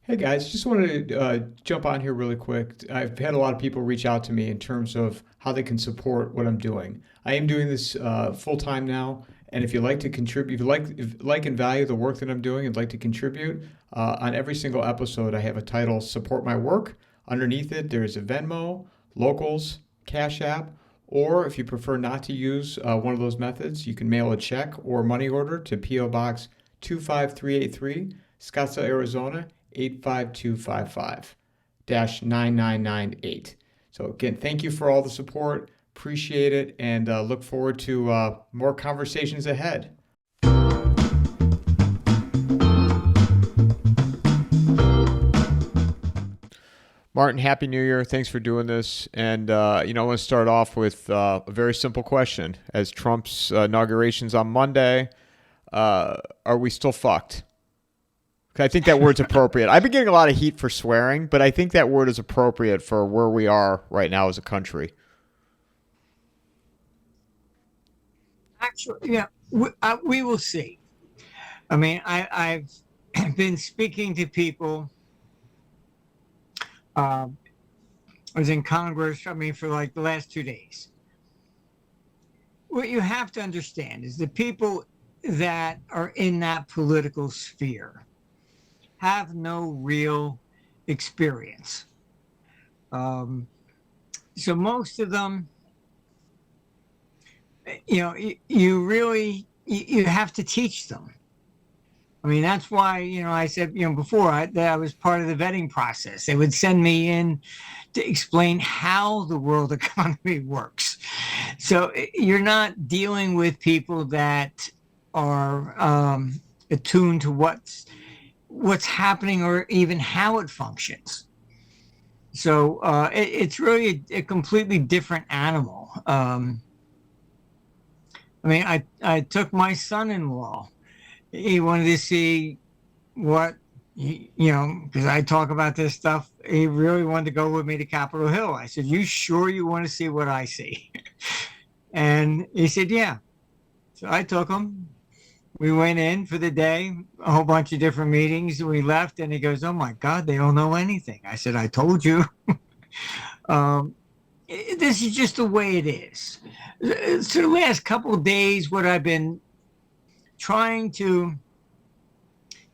Hey guys, just wanted to jump on here really quick. I've had a lot of people reach out to me in terms of how they can support what I'm doing. I am doing this full time now, and if you'd like to contribute, if you like and value the work that I'm doing and like to contribute, on every single episode, I have a title "Support My Work." Underneath it, there's a Venmo, Locals, Cash App, or if you prefer not to use one of those methods, you can mail a check or money order to PO Box 25383, Scottsdale, Arizona 85255 9998. So, again, thank you for all the support. Appreciate it and look forward to more conversations ahead. Martin, Happy New Year. Thanks for doing this. And, I want to start off with a very simple question. As Trump's inauguration's on Monday, are we still fucked? I think that word's appropriate. I've been getting a lot of heat for swearing, but I think that word is appropriate for where we are right now as a country. Actually, yeah, we will see. I mean, I've been speaking to people. I was in Congress, I mean, for like the last 2 days. What you have to understand is the people that are in that political sphere have no real experience. So most of them, you really you have to teach them. I mean, that's why, I said, before that I was part of the vetting process. They would send me in to explain how the world economy works. So you're not dealing with people that are attuned to what's happening or even how it functions. So it's really a completely different animal. I mean, I took my son-in-law. He wanted to see what, because I talk about this stuff. He really wanted to go with me to Capitol Hill. I said, "You sure you want to see what I see?" And he said, "Yeah." So I took him. We went in for the day, a whole bunch of different meetings. We left, and he goes, "Oh my God, they don't know anything." I said, "I told you." This is just the way it is. So the last couple of days, what I've been trying to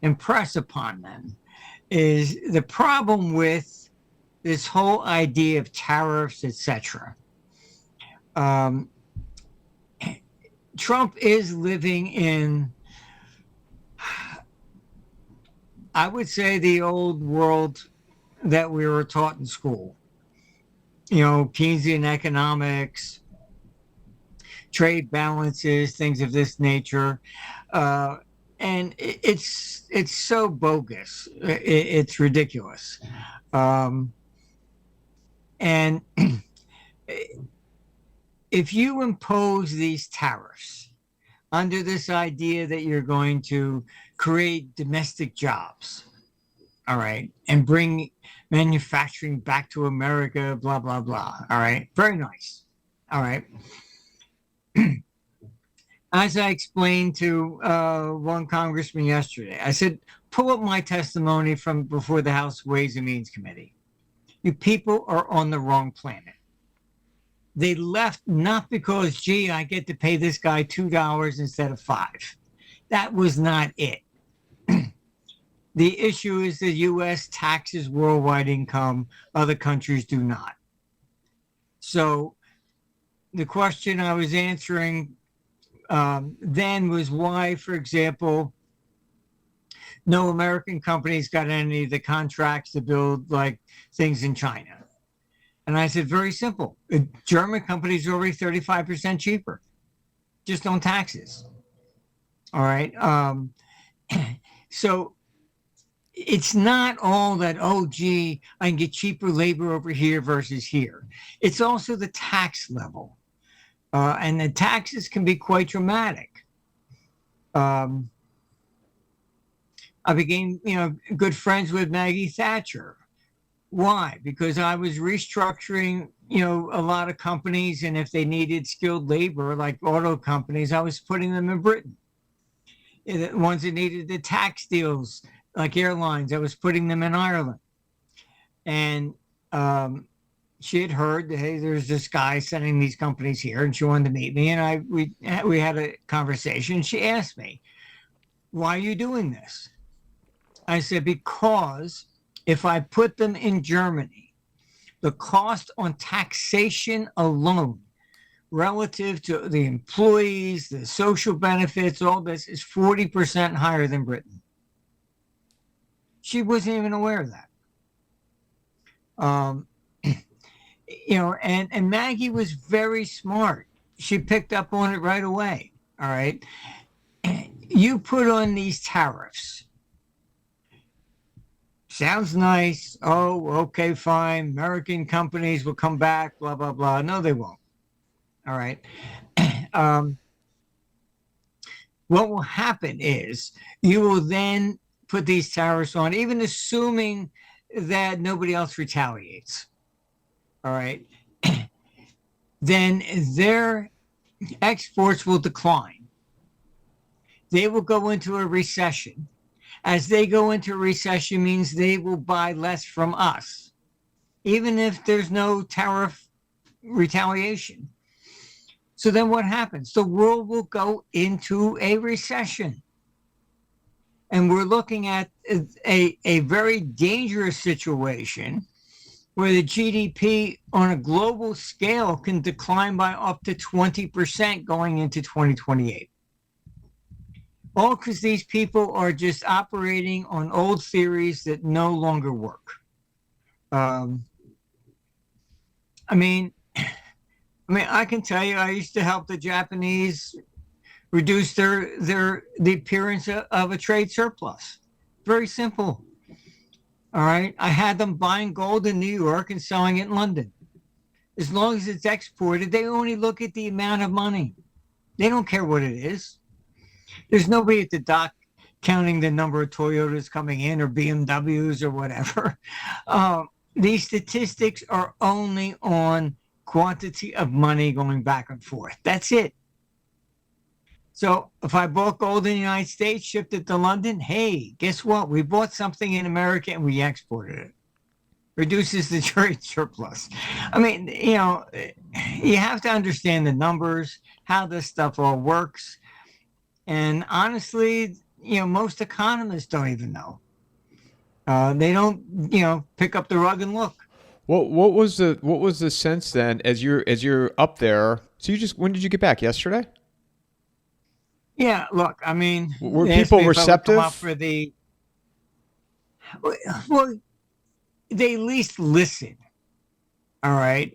impress upon them is the problem with this whole idea of tariffs, etc. Trump is living in, I would say, the old world that we were taught in school. Keynesian economics, trade balances, things of this nature. And it's so bogus. It's ridiculous. And if you impose these tariffs under this idea that you're going to create domestic jobs, all right, and bring manufacturing back to America, blah, blah, blah, all right, very nice, all right. As I explained to one congressman yesterday, I said, pull up my testimony from before the House Ways and Means Committee. You people are on the wrong planet. They left not because, gee, I get to pay this guy $2 instead of $5. That was not it. The issue is the U.S. taxes worldwide income. Other countries do not. So the question I was answering then was why, for example, no American companies got any of the contracts to build like things in China. And I said, very simple. German companies are already 35% cheaper, just on taxes. All right. So it's not all that, oh, gee, I can get cheaper labor over here versus here. It's also the tax level. And the taxes can be quite dramatic. I became, good friends with Maggie Thatcher. Why? Because I was restructuring, a lot of companies, and if they needed skilled labor, like auto companies, I was putting them in Britain. The ones that needed the tax deals, like airlines. I was putting them in Ireland, and she had heard that, hey, there's this guy sending these companies here, and she wanted to meet me. And we had a conversation. She asked me, "Why are you doing this?" I said, "Because if I put them in Germany, the cost on taxation alone, relative to the employees, the social benefits, all this, is 40% higher than Britain." She wasn't even aware of that. Um, and Maggie was very smart. She picked up on it right away. All right. You put on these tariffs. Sounds nice. Oh, okay, fine. American companies will come back, blah, blah, blah. No, they won't. All right. Um, what will happen is you will then put these tariffs on, even assuming that nobody else retaliates. All right. Then their exports will decline. They will go into a recession. As they go into a recession means they will buy less from us, even if there's no tariff retaliation. So then what happens? The world will go into a recession. And we're looking at a very dangerous situation where the GDP on a global scale can decline by up to 20% going into 2028. All because these people are just operating on old theories that no longer work. I mean, I can tell you, I used to help the Japanese reduce the appearance of a trade surplus. Very simple. All right. I had them buying gold in New York and selling it in London. As long as it's exported, they only look at the amount of money. They don't care what it is. There's nobody at the dock counting the number of Toyotas coming in or BMWs or whatever. These statistics are only on quantity of money going back and forth. That's it. So if I bought gold in the United States, shipped it to London, hey, guess what? We bought something in America and we exported it. Reduces the trade surplus. I mean, you have to understand the numbers, how this stuff all works. And honestly, most economists don't even know. They don't, pick up the rug and look. What was the sense then as you're up there? So when did you get back? Yesterday? Yeah, look, I mean, Were they asked people me if I would come receptive? out for the. Well, they at least listen. All right.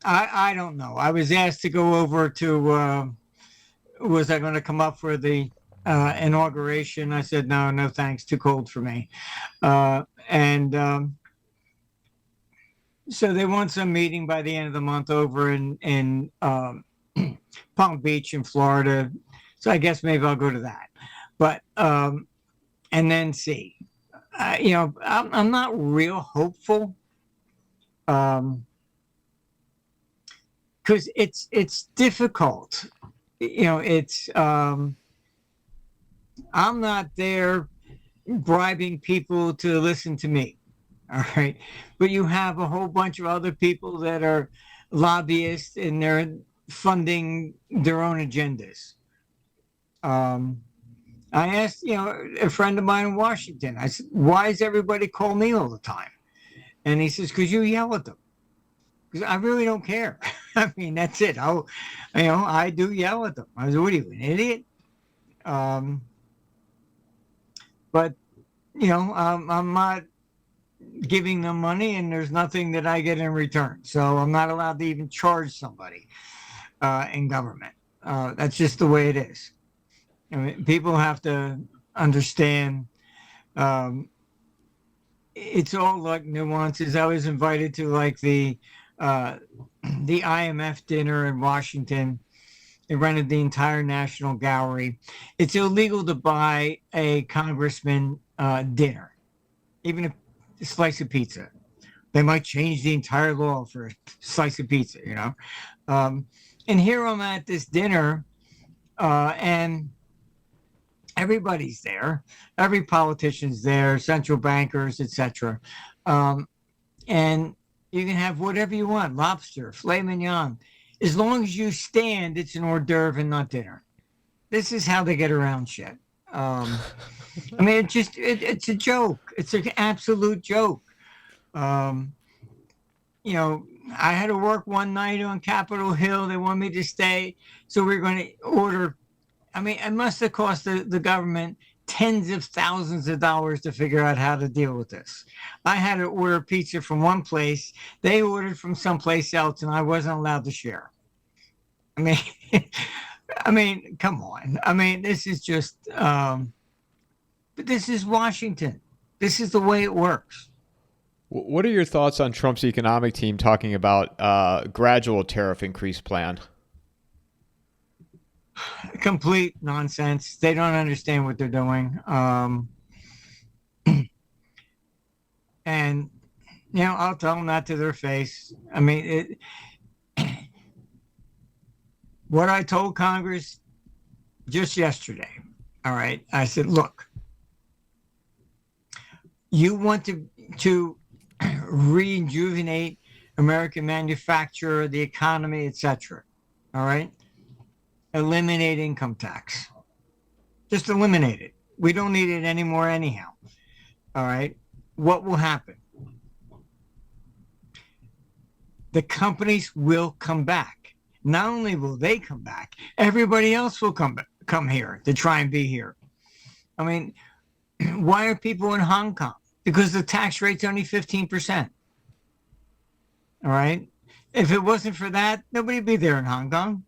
I don't know. I was asked to go over to. Was I going to come up for the inauguration? I said no, thanks. Too cold for me. And so they want some meeting by the end of the month over in Palm Beach in Florida. So I guess maybe I'll go to that. But and then see. I'm not real hopeful. Because it's difficult. It's I'm not there bribing people to listen to me. All right. But you have a whole bunch of other people that are lobbyists and they're funding their own agendas. I asked, a friend of mine in Washington, I said, why does everybody call me all the time? And he says, because you yell at them. Because I really don't care. I mean, that's it. I do yell at them. I said, what are you, an idiot? But, I'm not giving them money and there's nothing that I get in return. So I'm not allowed to even charge somebody in government. That's just the way it is. I mean, people have to understand it's all like nuances. I was invited to like the IMF dinner in Washington. They rented the entire National Gallery. It's illegal to buy a congressman dinner, even a slice of pizza. They might change the entire law for a slice of pizza, And here I'm at this dinner, and Everybody's there. Every politician's there, central bankers, etc. Um, and you can have whatever you want, lobster, filet mignon. As long as you stand, it's an hors d'oeuvre and not dinner. This is how they get around shit. I mean, it's a joke. It's an absolute joke. Um, you know, I had to work one night on Capitol Hill. They wanted me to stay. So we are going to order. I mean, it must have cost the government tens of thousands of dollars to figure out how to deal with this. I had to order pizza from one place. They ordered from someplace else, and I wasn't allowed to share. I mean, I mean, come on. I mean, this is just, but this is Washington. This is the way it works. What are your thoughts on Trump's economic team talking about gradual tariff increase plan? Complete nonsense. They don't understand what they're doing. And, you know, I'll tell them that to their face. I mean, what I told Congress just yesterday, all right, I said, look, you want to rejuvenate American manufacture, the economy, etc. All right? Eliminate income tax. Just eliminate it. We don't need it anymore anyhow. All right? What will happen? The companies will come back. Not only will they come back, everybody else will come here to try and be here. I mean, why are people in Hong Kong? Because the tax rate's only 15%. All right? If it wasn't for that, nobody'd be there in Hong Kong.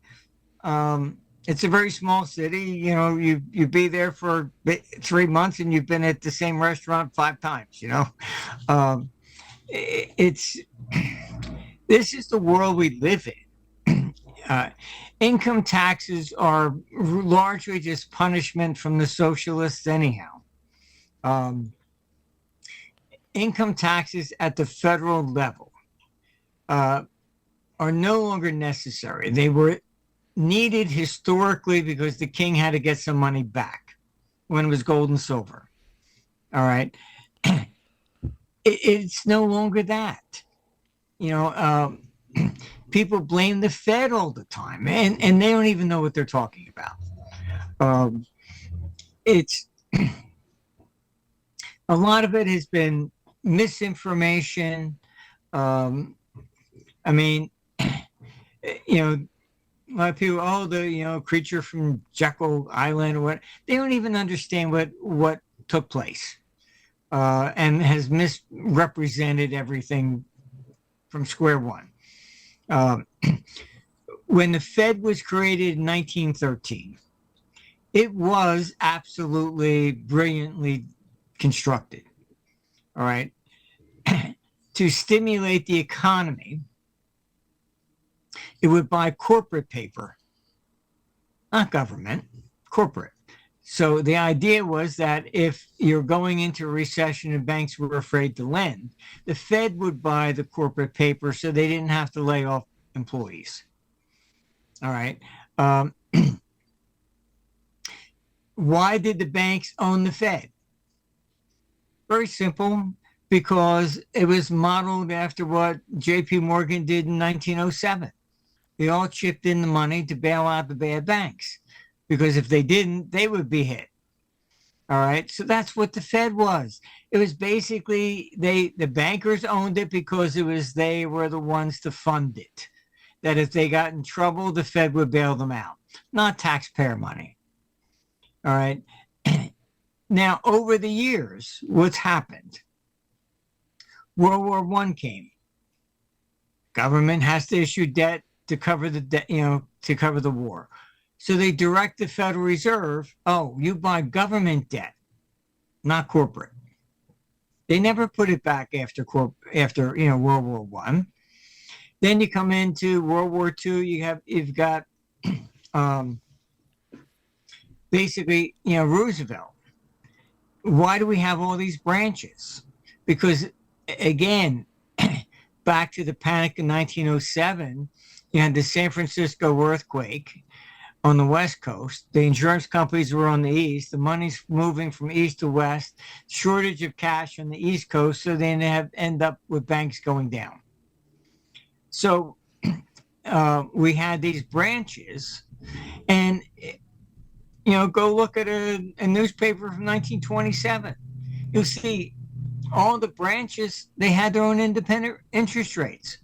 It's a very small city. You know, you'd be there for 3 months and you've been at the same restaurant 5 times, you know. This is the world we live in. Income taxes are largely just punishment from the socialists anyhow. Income taxes at the federal level are no longer necessary. They were needed historically because the king had to get some money back when it was gold and silver. All right. It's no longer that. You know, people blame the Fed all the time, and they don't even know what they're talking about. It's a lot of it has been misinformation. I mean, you know, a lot of people, oh, the creature from Jekyll Island or what, they don't even understand what took place, and has misrepresented everything from square one. When the Fed was created in 1913, it was absolutely brilliantly constructed. All right. To stimulate the economy, it would buy corporate paper, not government, corporate. So the idea was that if you're going into a recession and banks were afraid to lend, the Fed would buy the corporate paper so they didn't have to lay off employees. All right. Why did the banks own the Fed? Very simple, because it was modeled after what J.P. Morgan did in 1907. They all chipped in the money to bail out the bad banks, because if they didn't, they would be hit. All right. So that's what the Fed was. It was basically the bankers owned it because they were the ones to fund it. That if they got in trouble, the Fed would bail them out, not taxpayer money. All right. Now, over the years, what's happened? World War I came. Government has to issue debt to cover the debt, to cover the war. So they direct the Federal Reserve, oh, you buy government debt, not corporate. They never put it back after World War I. Then you come into World War II, you've got basically, Roosevelt. Why do we have all these branches? Because again, back to the panic in 1907, you had the San Francisco earthquake. on the West Coast. The insurance companies were on the East. The money's moving from East to West. Shortage of cash on the East Coast, so they end up with banks going down. So we had these branches, and go look at a newspaper from 1927. You'll see all the branches, they had their own independent interest rates.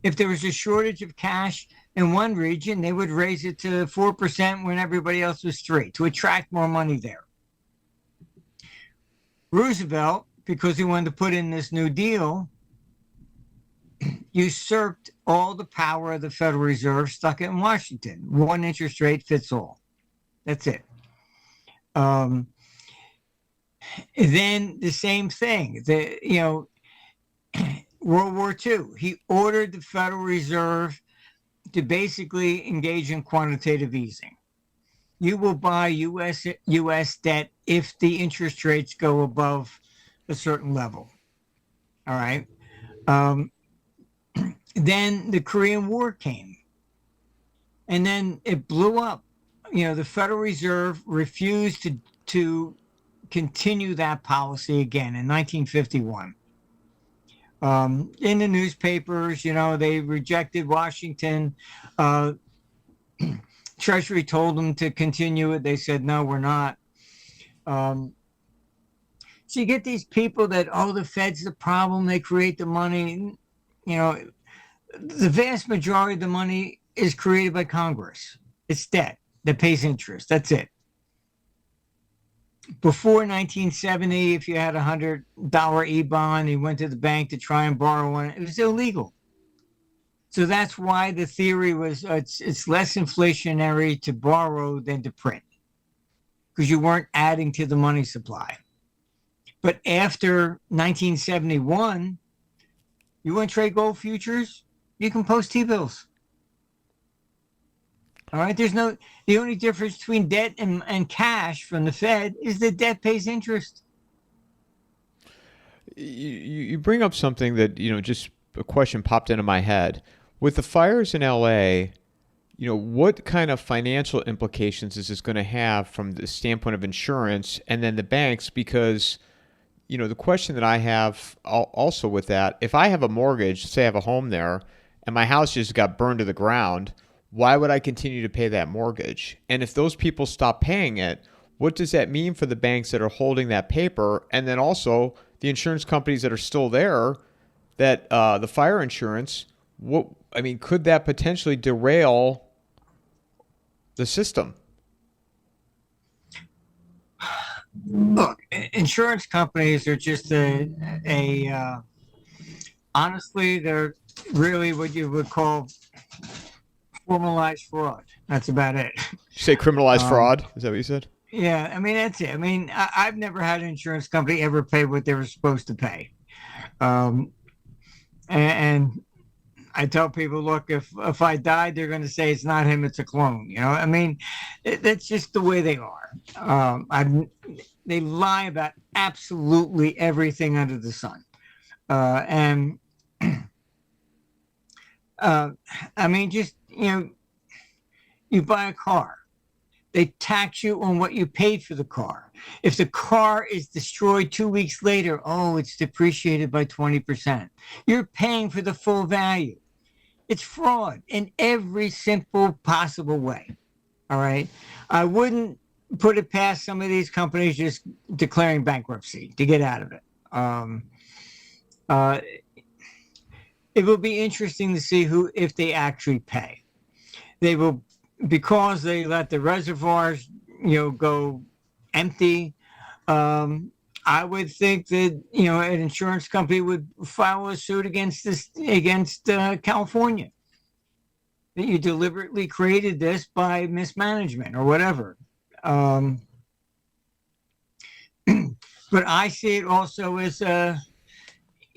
If there was a shortage of cash in one region, they would raise it to 4% when everybody else was 3% to attract more money there. Roosevelt, because he wanted to put in this New Deal, usurped all the power of the Federal Reserve, stuck it in Washington. One interest rate fits all. That's it. Then the same thing. World War II, he ordered the Federal Reserve to basically engage in quantitative easing. You will buy U.S. debt if the interest rates go above a certain level. All right. Then the Korean War came, and then it blew up. The Federal Reserve refused to continue that policy again in 1951. In the newspapers, they rejected Washington. Treasury told them to continue it. They said, no, we're not. So you get these people that, the Fed's the problem. They create the money. The vast majority of the money is created by Congress. It's debt that pays interest. That's it. Before 1970, if you had $100 E-bond, you went to the bank to try and borrow one, it was illegal. So that's why the theory was it's less inflationary to borrow than to print, because you weren't adding to the money supply. But after 1971, you want to trade gold futures, you can post T-bills. All right, the only difference between debt and cash from the Fed is that debt pays interest. You bring up something that, just a question popped into my head. With the fires in LA, what kind of financial implications is this going to have from the standpoint of insurance and then the banks? Because, the question that I have also with that, if I have a mortgage, say I have a home there, and my house just got burned to the ground, why would I continue to pay that mortgage? And if those people stop paying it, what does that mean for the banks that are holding that paper? And then also the insurance companies that are still there, that the fire insurance, could that potentially derail the system? Look, insurance companies are just honestly, they're really what you would call formalized fraud. That's about it. You say criminalized fraud? Is that what you said? Yeah, that's it. I've never had an insurance company ever pay what they were supposed to pay. And I tell people, look, if I died, they're going to say it's not him, it's a clone. That's just the way they are. They lie about absolutely everything under the sun. You buy a car. They tax you on what you paid for the car. If the car is destroyed 2 weeks later, it's depreciated by 20%. You're paying for the full value. It's fraud in every simple possible way. All right. I wouldn't put it past some of these companies just declaring bankruptcy to get out of it. It will be interesting to see if they actually pay. They will, because they let the reservoirs, go empty. I would think that an insurance company would file a suit against California, that you deliberately created this by mismanagement or whatever. But I see it also as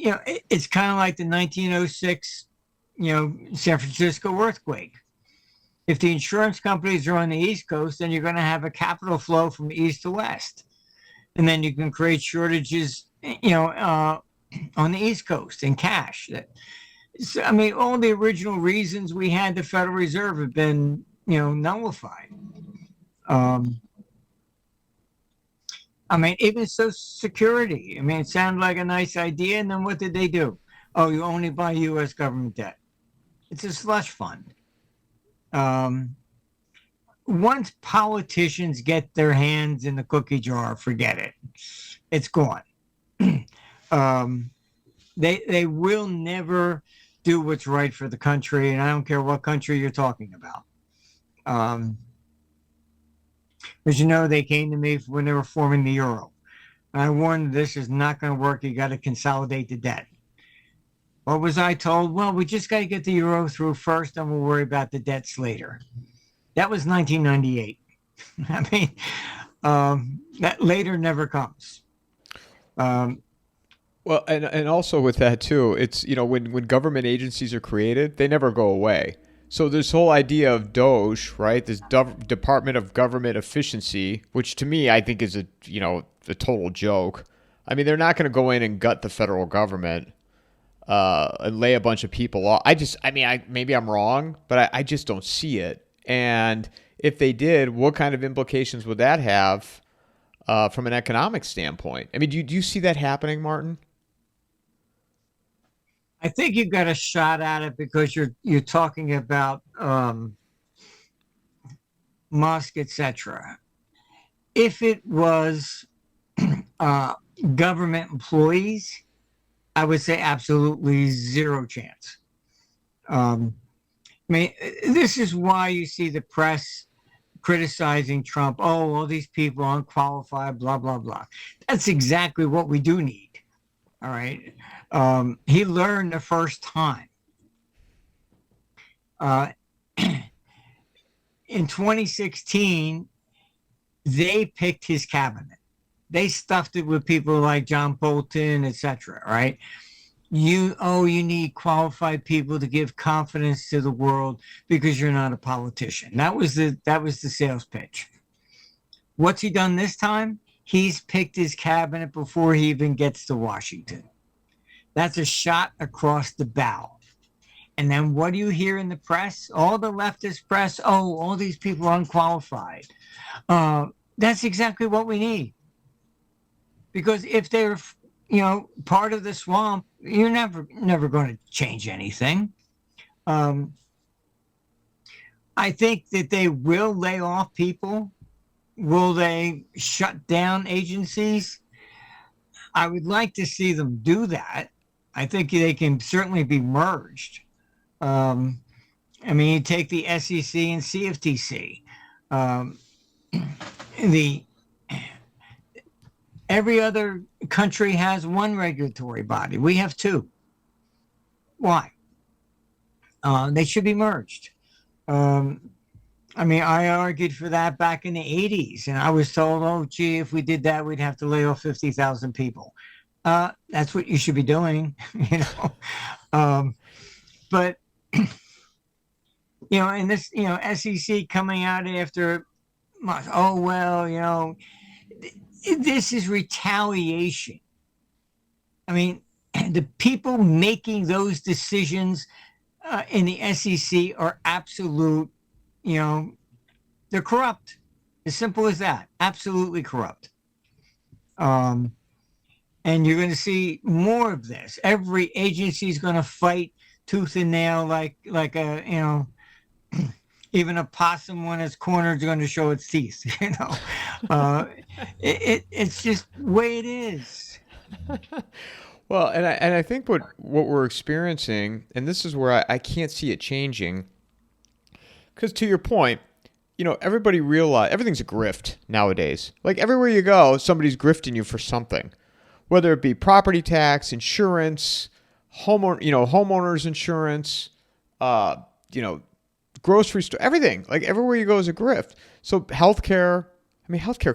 it's kind of like the 1906, San Francisco earthquake. If the insurance companies are on the East Coast, then you're going to have a capital flow from east to west. And then you can create shortages, on the East Coast in cash. All the original reasons we had the Federal Reserve have been nullified. I mean, even Social Security. I mean, it sounded like a nice idea, and then what did they do? Oh, you only buy U.S. government debt. It's a slush fund. Once politicians get their hands in the cookie jar, forget it. It's gone. They will never do what's right for the country, and I don't care what country you're talking about. As you know, they came to me when they were forming the euro. And I warned, this is not going to work. You got to consolidate the debt. What was I told? Well, we just got to get the euro through first, and we'll worry about the debts later. That was 1998. I mean, that later never comes. Well, and also with that too, it's, when government agencies are created, they never go away. So this whole idea of DOGE, right? This Department of Government Efficiency, which to me I think is a total joke. I mean, they're not going to go in and gut the federal government and lay a bunch of people off. Maybe I'm wrong, but I just don't see it. And if they did, what kind of implications would that have from an economic standpoint? I mean, do you see that happening, Martin? I think you got a shot at it because you're talking about Musk, etc. If it was government employees, I would say absolutely zero chance. I mean, this is why you see the press criticizing Trump. Oh, all these people unqualified, blah, blah, blah. That's exactly what we do need. All right. He learned the first time. In 2016, they picked his cabinet. They stuffed it with people like John Bolton, etc. Right? You need qualified people to give confidence to the world because you're not a politician. That was the sales pitch. What's he done this time? He's picked his cabinet before he even gets to Washington. That's a shot across the bow. And then what do you hear in the press? All the leftist press, all these people are unqualified. That's exactly what we need. Because if they're, part of the swamp, you're never going to change anything. I think that they will lay off people. Will they shut down agencies? I would like to see them do that. I think they can certainly be merged. You take the SEC and CFTC. Every other country has one regulatory body. We have two. Why? They should be merged. I argued for that back in the 80s, and I was told, if we did that, we'd have to lay off 50,000 people. That's what you should be doing, But, and this, SEC coming out after, this is retaliation. I mean, the people making those decisions in the SEC are absolute, they're corrupt. As simple as that. Absolutely corrupt. And you're going to see more of this. Every agency is going to fight tooth and nail, like a, even a possum when it's cornered is going to show its teeth. It's just the way it is. Well, and I think what we're experiencing, and this is where I can't see it changing, because to your point, everybody realize everything's a grift nowadays. Like everywhere you go, somebody's grifting you for something, whether it be property tax, insurance, homeowners insurance, grocery store, everything. Like everywhere you go is a grift. So healthcare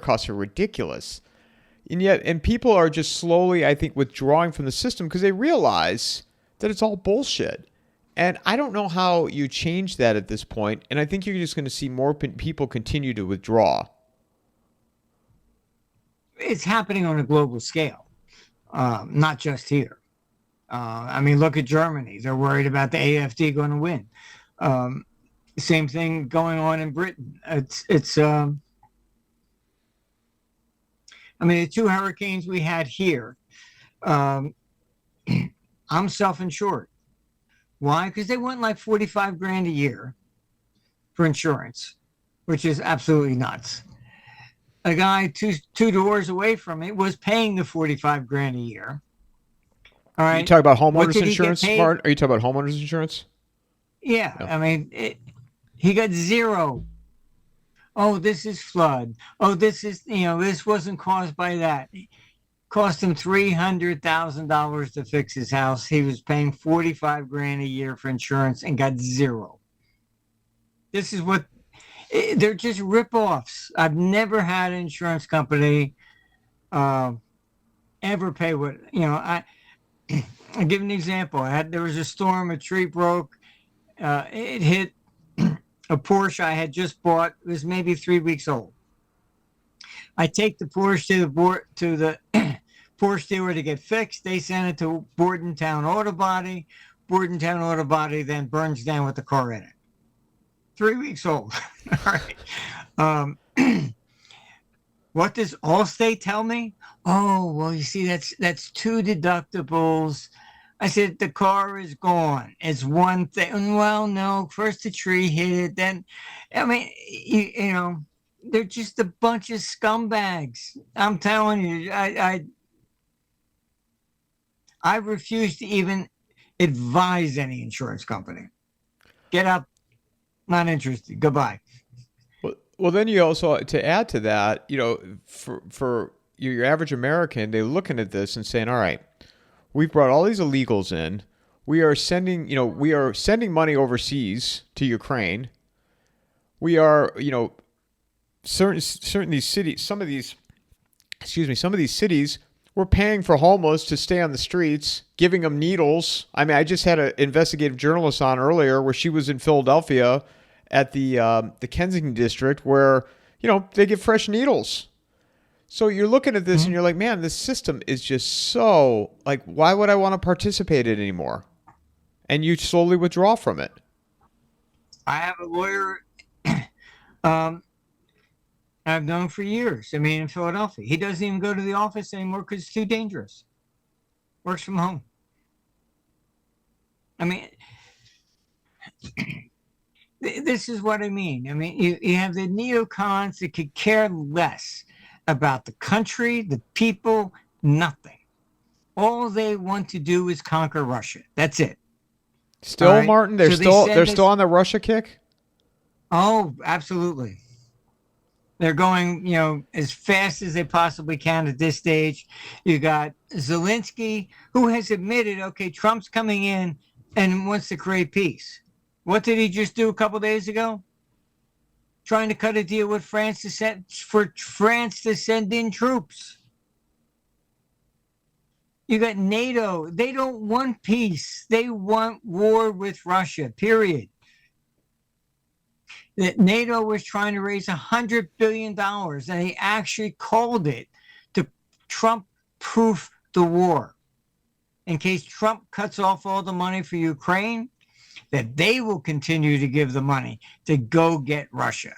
costs are ridiculous. And people are just slowly, I think, withdrawing from the system because they realize that it's all bullshit. And I don't know how you change that at this point. And I think you're just going to see more people continue to withdraw. It's happening on a global scale, not just here. Look at Germany. They're worried about the AfD going to win. Same thing going on in Britain. I mean, the two hurricanes we had here, um, I'm self-insured. Why? Because they want like 45 grand a year for insurance, which is absolutely nuts. A guy two doors away from me was paying the 45 grand a year. All right. You talk about What homeowners did he get insurance, paid? Mart? Are you talking about homeowners insurance? Yeah. No. I mean, he got zero. Oh, this is flood. Oh, this is, this wasn't caused by that. It cost him $300,000 to fix his house. He was paying 45 grand a year for insurance and got zero. This is what they're just ripoffs. I've never had an insurance company ever pay what, I'll give an example. There was a storm, a tree broke, it hit a Porsche I had just bought. It was maybe 3 weeks old. I take the Porsche to the Porsche dealer to get fixed. They send it to Bordentown Auto Body. Bordentown Auto Body then burns down with the car in it. 3 weeks old. All right. What does Allstate tell me? Oh, well, you see, that's two deductibles. I said, the car is gone. It's one thing. Well, no, first the tree hit it. Then, I mean, they're just a bunch of scumbags. I'm telling you, I refuse to even advise any insurance company. Get out. Not interested. Goodbye. Well, then you also, to add to that, for your average American, they're looking at this and saying, all right, we've brought all these illegals in. We are sending money overseas to Ukraine. We are, certain these cities, some of these cities, we're paying for homeless to stay on the streets, giving them needles. I mean, I just had an investigative journalist on earlier where she was in Philadelphia at the Kensington district where, they get fresh needles. So you're looking at this and you're like, man, this system is just so, like, why would I want to participate in it anymore? And you slowly withdraw from it. I have a lawyer I've known for years. I mean, in Philadelphia. He doesn't even go to the office anymore because it's too dangerous. Works from home. I mean, this is what I mean. I mean, you have the neocons that could care less about the country, the people, nothing. All they want to do is conquer Russia. That's it. Still, right? Martin, they're still on the Russia kick? Oh, absolutely. They're going, as fast as they possibly can at this stage. You got Zelensky, who has admitted, okay, Trump's coming in and wants to create peace. What did he just do a couple days ago? Trying to cut a deal with France to send in troops. You got NATO. They don't want peace. They want war with Russia, period. That NATO was trying to raise $100 billion, and they actually called it to Trump-proof the war. In case Trump cuts off all the money for Ukraine, that they will continue to give the money to go get Russia.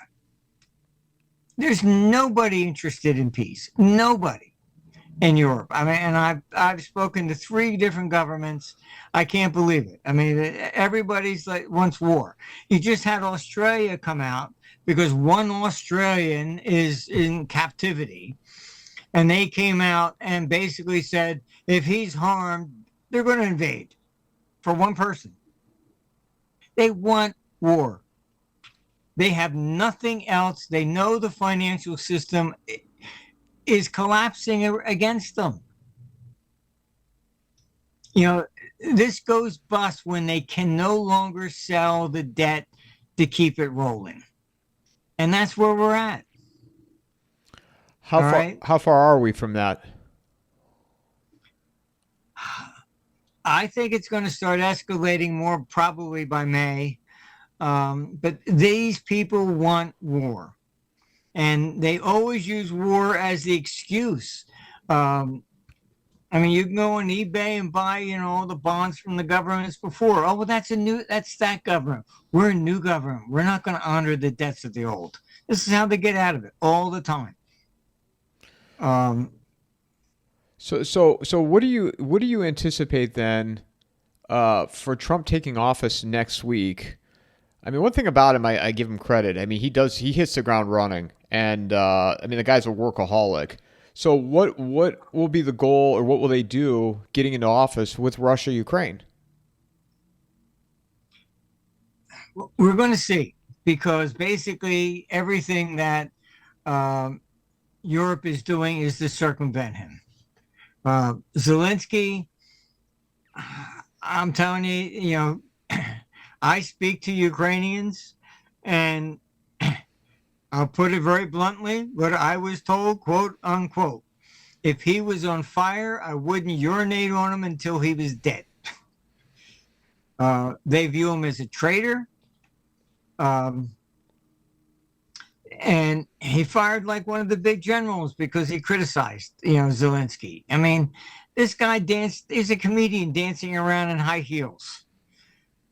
There's nobody interested in peace. Nobody in Europe. I mean, and I've spoken to 3 different governments. I can't believe it. I mean, everybody's like wants war. You just had Australia come out because one Australian is in captivity, and they came out and basically said if he's harmed, they're going to invade for one person. They want war. They have nothing else. They know the financial system is collapsing against them. This goes bust when they can no longer sell the debt to keep it rolling. And that's where we're at. How far are we from that? I think it's going to start escalating more probably by May. But these people want war. And they always use war as the excuse. And I mean, you can go on eBay and buy, all the bonds from the governments before. Oh, well, that's that government. We're a new government. We're not going to honor the debts of the old. This is how they get out of it all the time. So what do you anticipate then for Trump taking office next week? I mean, one thing about him, I give him credit. I mean, he hits the ground running, and I mean, the guy's a workaholic. So what will be the goal, or what will they do getting into office with Russia, Ukraine? We're going to see, because basically everything that Europe is doing is to circumvent him. Zelensky, I'm telling you, I speak to Ukrainians, and I'll put it very bluntly, what I was told, quote unquote, if he was on fire, I wouldn't urinate on him until he was dead. They view him as a traitor. And he fired like one of the big generals because he criticized, Zelensky. I mean, this guy he's a comedian dancing around in high heels.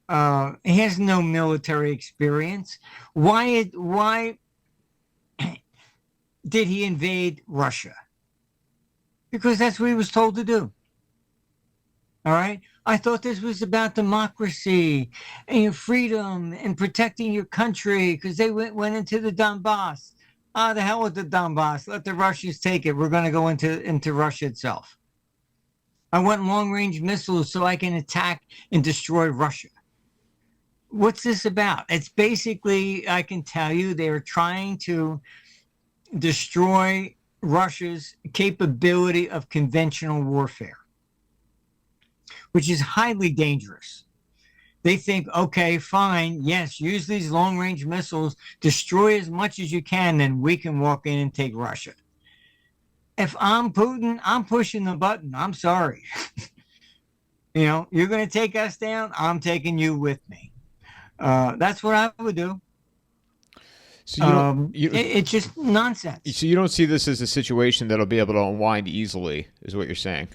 He has no military experience. Why did he invade Russia? Because that's what he was told to do. All right. I thought this was about democracy and your freedom and protecting your country, because they went into the Donbass. The hell with the Donbass. Let the Russians take it. We're going to go into Russia itself. I want long-range missiles so I can attack and destroy Russia. What's this about? It's basically, I can tell you, they're trying to destroy Russia's capability of conventional warfare, which is highly dangerous. They think, okay, fine, yes, use these long-range missiles, destroy as much as you can, then we can walk in and take Russia. If I'm Putin, I'm pushing the button. I'm sorry. You're going to take us down, I'm taking you with me. That's what I would do. So it's just nonsense. So you don't see this as a situation that'll be able to unwind easily, is what you're saying?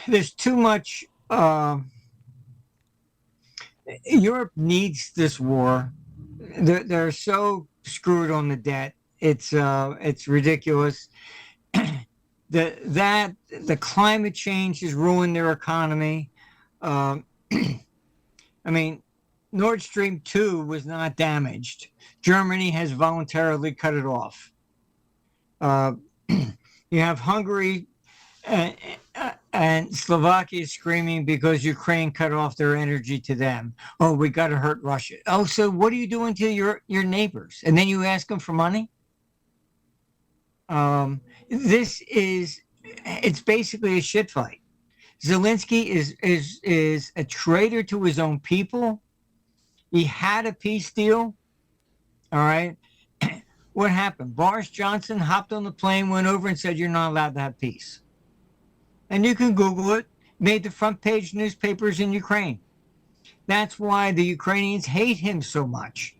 There's too much. Europe needs this war. They're so screwed on the debt. It's ridiculous. The climate change has ruined their economy. I mean, Nord Stream 2 was not damaged. Germany has voluntarily cut it off. You have Hungary and Slovakia screaming because Ukraine cut off their energy to them. Oh, we got to hurt Russia. Oh, so what are you doing to your neighbors? And then you ask them for money? It's basically a shit fight. Zelensky is a traitor to his own people. He had a peace deal. All right. What happened? Boris Johnson hopped on the plane, went over and said, you're not allowed to have peace. And you can Google it, made the front page newspapers in Ukraine. That's why the Ukrainians hate him so much.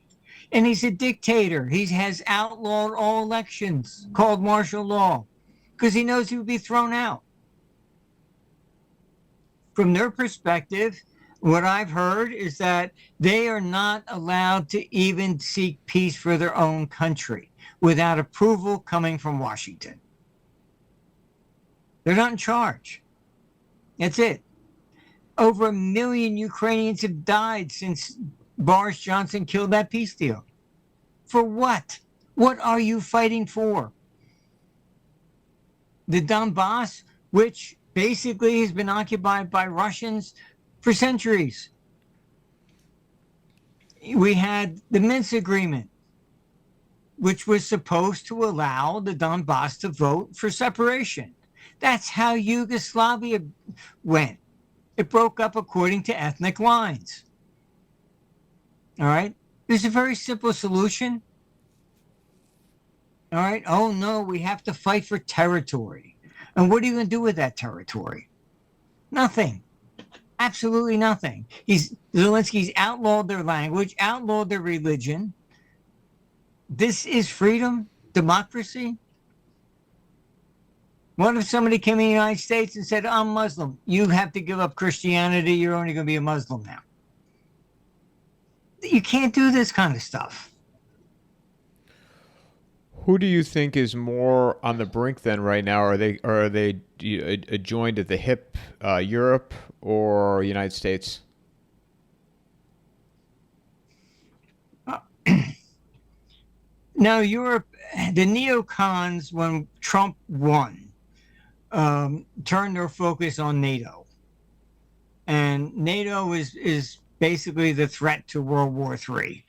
And he's a dictator. He has outlawed all elections, called martial law, because he knows he would be thrown out. From their perspective, what I've heard is that they are not allowed to even seek peace for their own country without approval coming from Washington. They're not in charge. That's it. Over 1 million Ukrainians have died since Boris Johnson killed that peace deal. For what? What are you fighting for? The Donbass, which basically has been occupied by Russians for centuries. We had the Minsk Agreement, which was supposed to allow the Donbass to vote for separation. That's how Yugoslavia went. It broke up according to ethnic lines. All right? There's a very simple solution. All right? Oh, no, we have to fight for territory. And what are you going to do with that territory? Nothing. Absolutely nothing. Zelensky's outlawed their language, outlawed their religion. This is freedom, democracy. What if somebody came in the United States and said, I'm Muslim? You have to give up Christianity. You're only going to be a Muslim now. You can't do this kind of stuff. Who do you think is more on the brink then right now? Are they joined at the hip, Europe or United States? Now, Europe, the neocons, when Trump won, turned their focus on NATO. And NATO is basically the threat to World War III.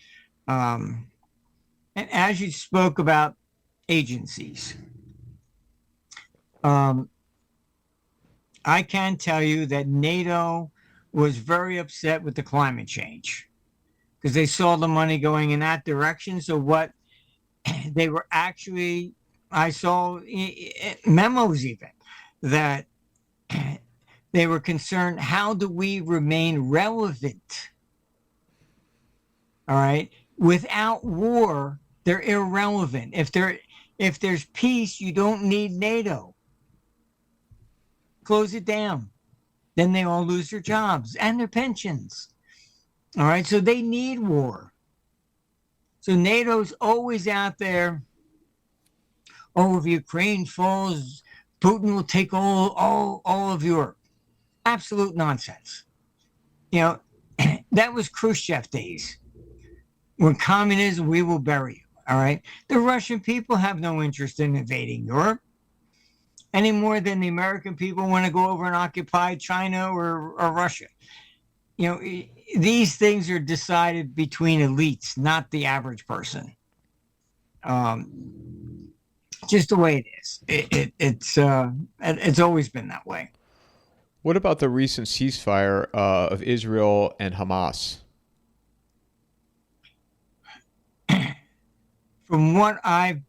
And as you spoke about agencies, I can tell you that NATO was very upset with the climate change because they saw the money going in that direction. So what they were actually, I saw memos even that they were concerned, how do we remain relevant? All right. Without war, they're irrelevant. If there's peace, you don't need NATO. Close it down. Then they all lose their jobs and their pensions. All right. So they need war. So NATO's always out there. Oh, if Ukraine falls, Putin will take all of Europe. Absolute nonsense. You know, that was Khrushchev days. When communism, we will bury you. All right. The Russian people have no interest in invading Europe any more than the American people want to go over and occupy China or Russia. You know, these things are decided between elites, not the average person. Just the way it is. It's always been that way. What about the recent ceasefire of Israel and Hamas? From what I've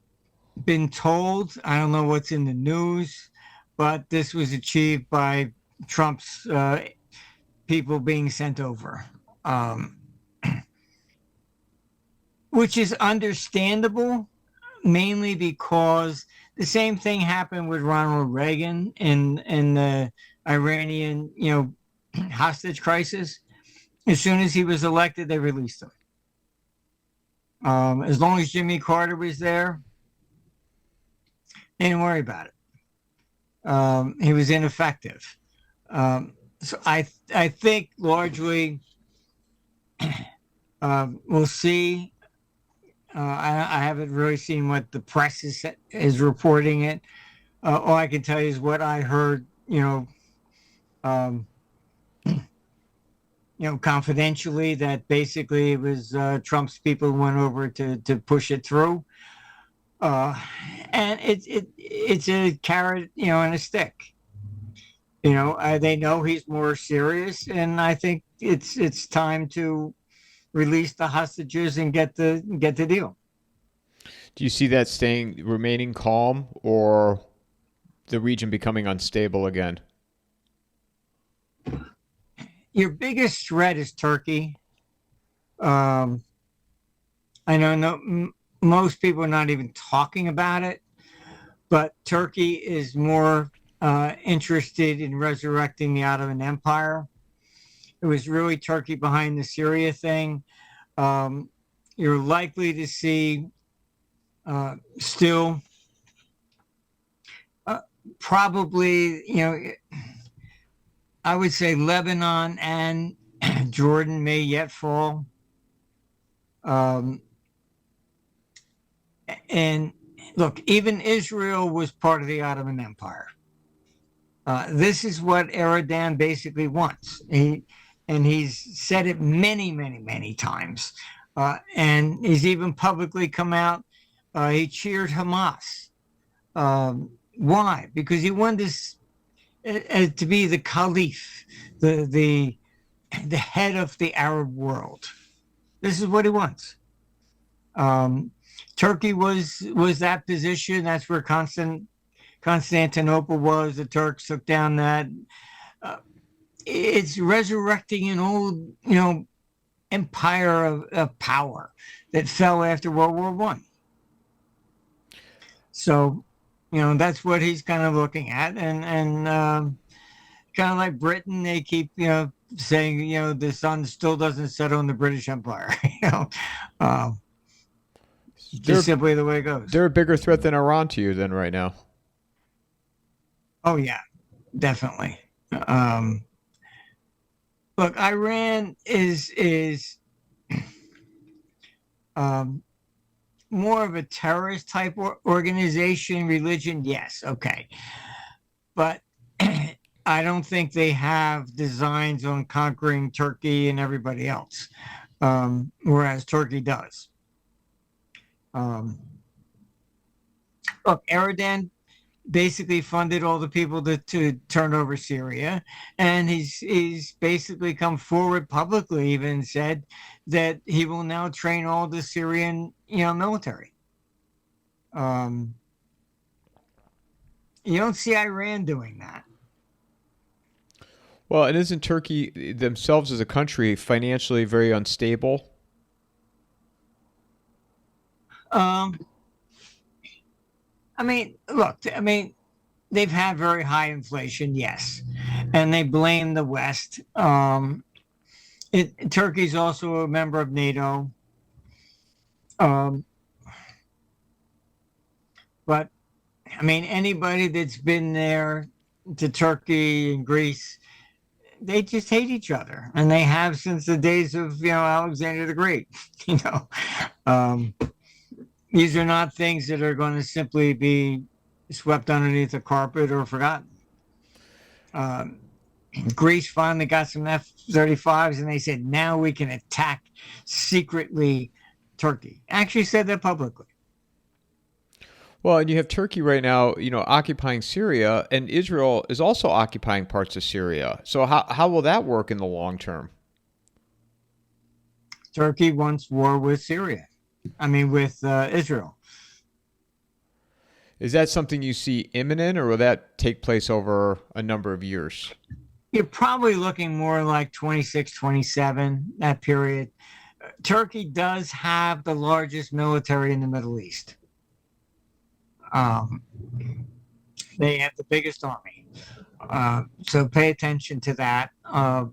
been told, I don't know what's in the news, but this was achieved by Trump's people being sent over, which is understandable, mainly because the same thing happened with Ronald Reagan in the Iranian, hostage crisis. As soon as he was elected, they released him. As long as Jimmy Carter was there, they didn't worry about it. He was ineffective. So I think largely we'll see. I haven't really seen what the press is reporting it. All I can tell you is what I heard, confidentially, that basically it was Trump's people who went over to push it through. And it's a carrot, and a stick. They know he's more serious, and I think it's time to release the hostages and get the deal. Do you see that remaining calm, or the region becoming unstable again? Your biggest threat is Turkey. I know most people are not even talking about it, but Turkey is more interested in resurrecting the Ottoman Empire. It was really Turkey behind the Syria thing. You're likely to see still probably, I would say Lebanon and Jordan may yet fall. And look, even Israel was part of the Ottoman Empire. This is what Erdogan basically wants. He's said it many, many, many times. And he's even publicly come out. He cheered Hamas. Why? Because he wanted to be the caliph, the head of the Arab world. This is what he wants. Turkey was that position. That's where Constantinople was. The Turks took down that. It's resurrecting an old, empire of power that fell after World War I. So That's what he's kind of looking at, and kind of like Britain, they keep saying the sun still doesn't set on the British Empire. Um, They're just simply the way it goes. they're a bigger threat than Iran to you than right now. Oh yeah, definitely. Um, Look, Iran is um, more of a terrorist type organization. Religion, yes, okay, but I don't think they have designs on conquering Turkey and everybody else, whereas Turkey does. Um, Look, Erdogan basically funded all the people to turn over Syria, and he's basically come forward publicly, even said that he will now train all the Syrian military. Um, you don't see Iran doing that. Well, and isn't Turkey themselves as a country financially very unstable? Um, Look, they've had very high inflation, yes, and they blame the West. Turkey's also a member of NATO, um, but anybody that's been there to Turkey and Greece, they just hate each other, and they have since the days of Alexander the Great. you know, um, these are not things that are going to simply be swept underneath the carpet or forgotten. Um, Greece finally got some F-35s, and they said, now we can attack secretly Turkey. Actually said that publicly. Well, and you have Turkey right now, occupying Syria, and Israel is also occupying parts of Syria. So how will that work in the long term? Turkey wants war with Syria. With Israel. Is that something you see imminent, or will that take place over a number of years? You're probably looking more like 26, 27, that period. Turkey does have the largest military in the Middle East. They have the biggest army. So pay attention to that. Our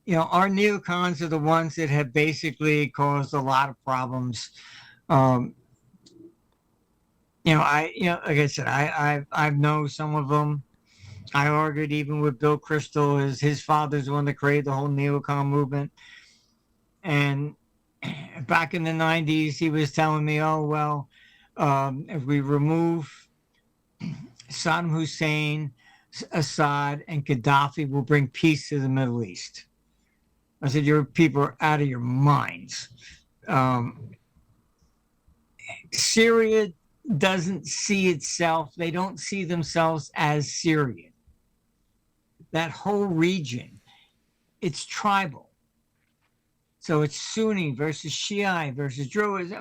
neocons are the ones that have basically caused a lot of problems. Like I said, I've known some of them. I argued even with Bill Kristol, as his father's the one that created the whole neocon movement. And back in the 90s, he was telling me, oh, well, if we remove Saddam Hussein, Assad, and Gaddafi, we'll bring peace to the Middle East. I said, your people are out of your minds. Syria doesn't see itself, they don't see themselves as Syrian. That whole region, it's tribal. So it's Sunni versus Shiite versus Druze.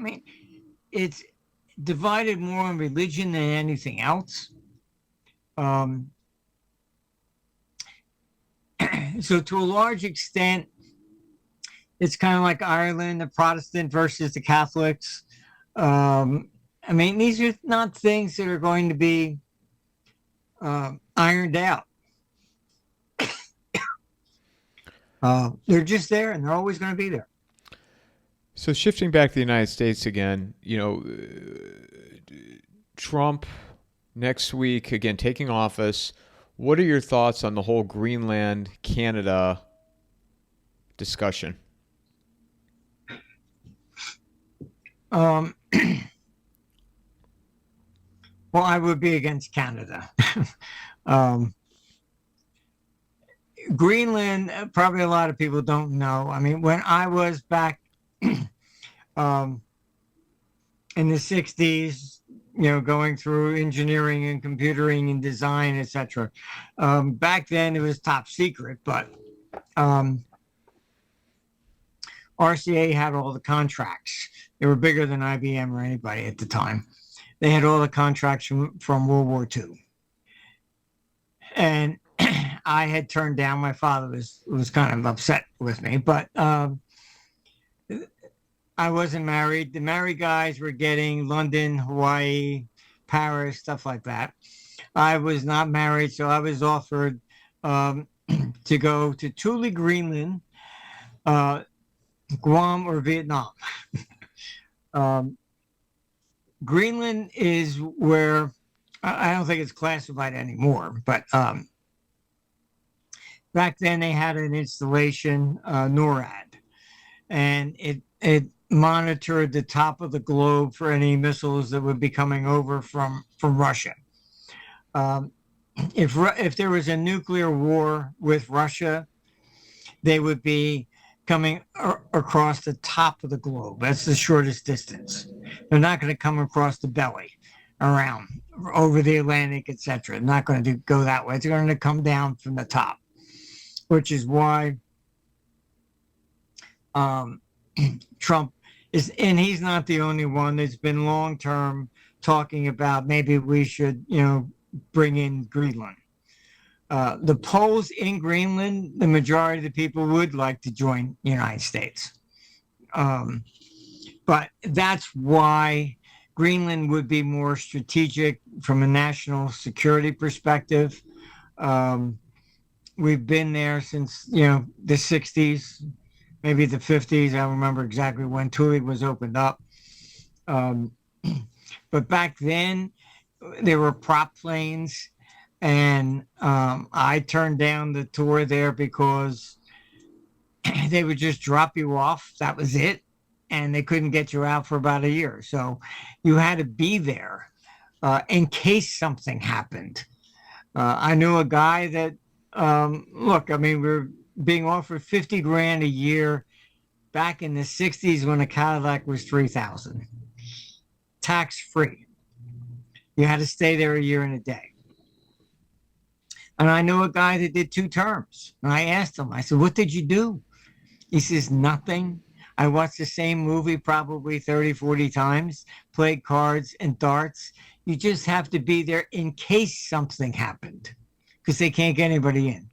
It's divided more on religion than anything else. So to a large extent, it's kind of like Ireland, the Protestant versus the Catholics. These are not things that are going to be ironed out. They're just there, and they're always going to be there. So shifting back to the United States again, Trump next week, again, taking office. What are your thoughts on the whole Greenland, Canada discussion? Well, I would be against Canada. Greenland, probably a lot of people don't know. When I was back in the 60s, going through engineering and computering and design, etc. Back then it was top secret, but RCA had all the contracts. They were bigger than IBM or anybody at the time. They had all the contracts from World War II. And I had turned down, my father was kind of upset with me, but I wasn't married. The married guys were getting London, Hawaii, Paris, stuff like that. I was not married, so I was offered um, to go to Thule, Greenland, uh, Guam, or Vietnam. Um, Greenland is where I don't think it's classified anymore, but back then they had an installation, NORAD, and it monitored the top of the globe for any missiles that would be coming over from Russia. Um, if there was a nuclear war with Russia, they would be coming across the top of the globe. That's the shortest distance. They're not going to come across the belly, around, over the Atlantic, etc. They're not going to go that way. They're going to come down from the top, which is why Trump is, and he's not the only one that's been long term talking about maybe we should, bring in Greenland. The polls in Greenland, the majority of the people would like to join the United States. But that's why Greenland would be more strategic from a national security perspective. We've been there since, the 60s, maybe the 50s. I don't remember exactly when Thule was opened up. But back then, there were prop planes. And I turned down the tour there because they would just drop you off. That was it. And they couldn't get you out for about a year. So you had to be there in case something happened. I knew a guy that, we were being offered 50 grand a year back in the 60s when a Cadillac was 3,000. Tax free. You had to stay there a year and a day. And I knew a guy that did 2 terms. And I asked him, I said, what did you do? He says, nothing. I watched the same movie probably 30, 40 times, played cards and darts. You just have to be there in case something happened because they can't get anybody in.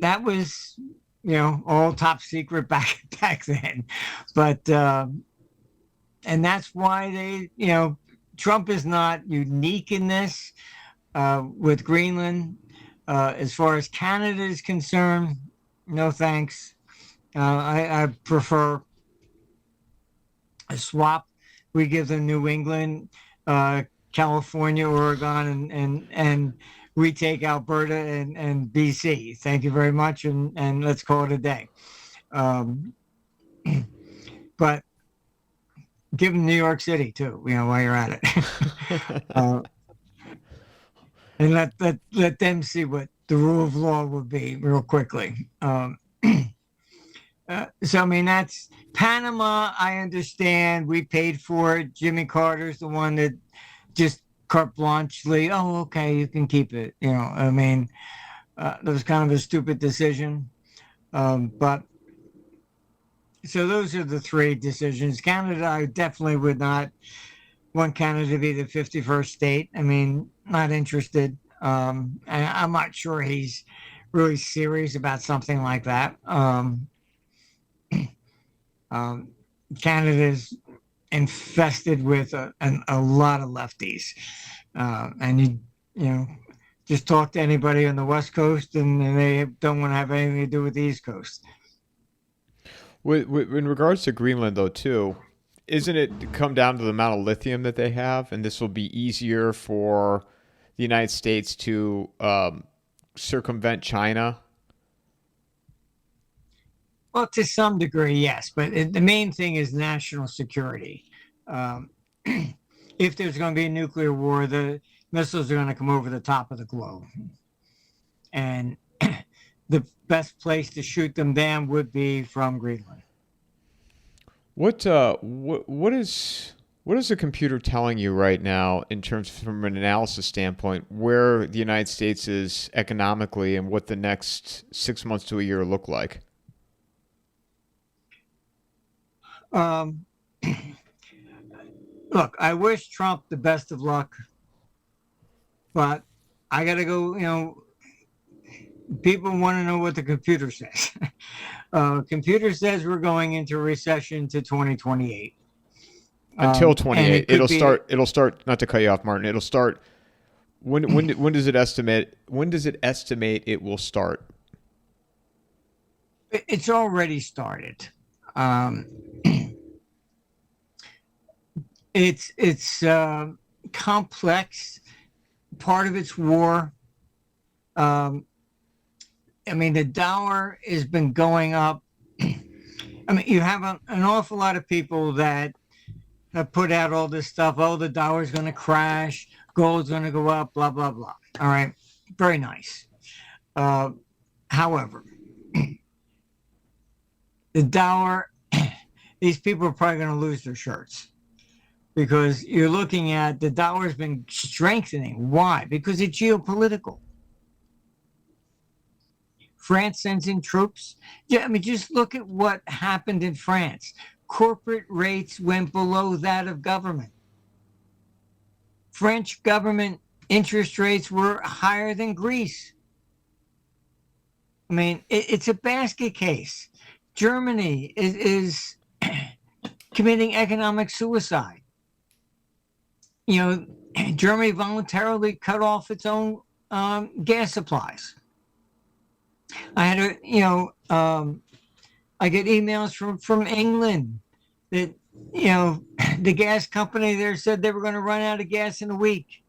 That was, all top secret back then. But, and that's why they, Trump is not unique in this with Greenland. As far as Canada is concerned, no thanks. I prefer a swap. We give them New England, California, Oregon, and we take Alberta and BC. Thank you very much, and let's call it a day. But give them New York City too, while you're at it. And let them see what the rule of law would be real quickly. That's Panama. I understand we paid for it. Jimmy Carter's the one that just carte blanchely, oh, okay, you can keep it. That was kind of a stupid decision. But so those are the 3 decisions. Canada, I definitely would not want Canada to be the 51st state. Not interested. And I'm not sure he's really serious about something like that. Canada's infested with a lot of lefties. And you just talk to anybody on the West Coast and they don't want to have anything to do with the East Coast. In regards to Greenland, though, too, isn't it come down to the amount of lithium that they have? And this will be easier for the United States to circumvent China? Well, to some degree, yes. But the main thing is national security. If there's going to be a nuclear war, the missiles are going to come over the top of the globe. And the best place to shoot them down would be from Greenland. What is the computer telling you right now in terms from an analysis standpoint where the United States is economically and what the next 6 months to a year look like? Look, I wish Trump the best of luck, but I got to go, people want to know what the computer says. Computer says we're going into recession to 2028. Until And 28, it could be- it'll start. Not to cut you off, Martin. It'll start. When does it estimate? When does it estimate it will start? It's already started. It's complex. Part of it's war. I mean, the dollar has been going up. I mean, you have an awful lot of people that have put out all this stuff. Oh, the dollar's going to crash. Gold's going to go up, blah, blah, blah. All right. Very nice. However, the dollar, these people are probably going to lose their shirts because you're looking at the dollar's been strengthening. Why? Because it's geopolitical. France sends in troops. Yeah, I mean, just look at what happened in France. Corporate rates went below that of government. French government interest rates were higher than Greece. I mean, it's a basket case. Germany is committing economic suicide. You know, Germany voluntarily cut off its own gas supplies. I had I get emails from England that, you know, the gas company there said they were going to run out of gas in a week.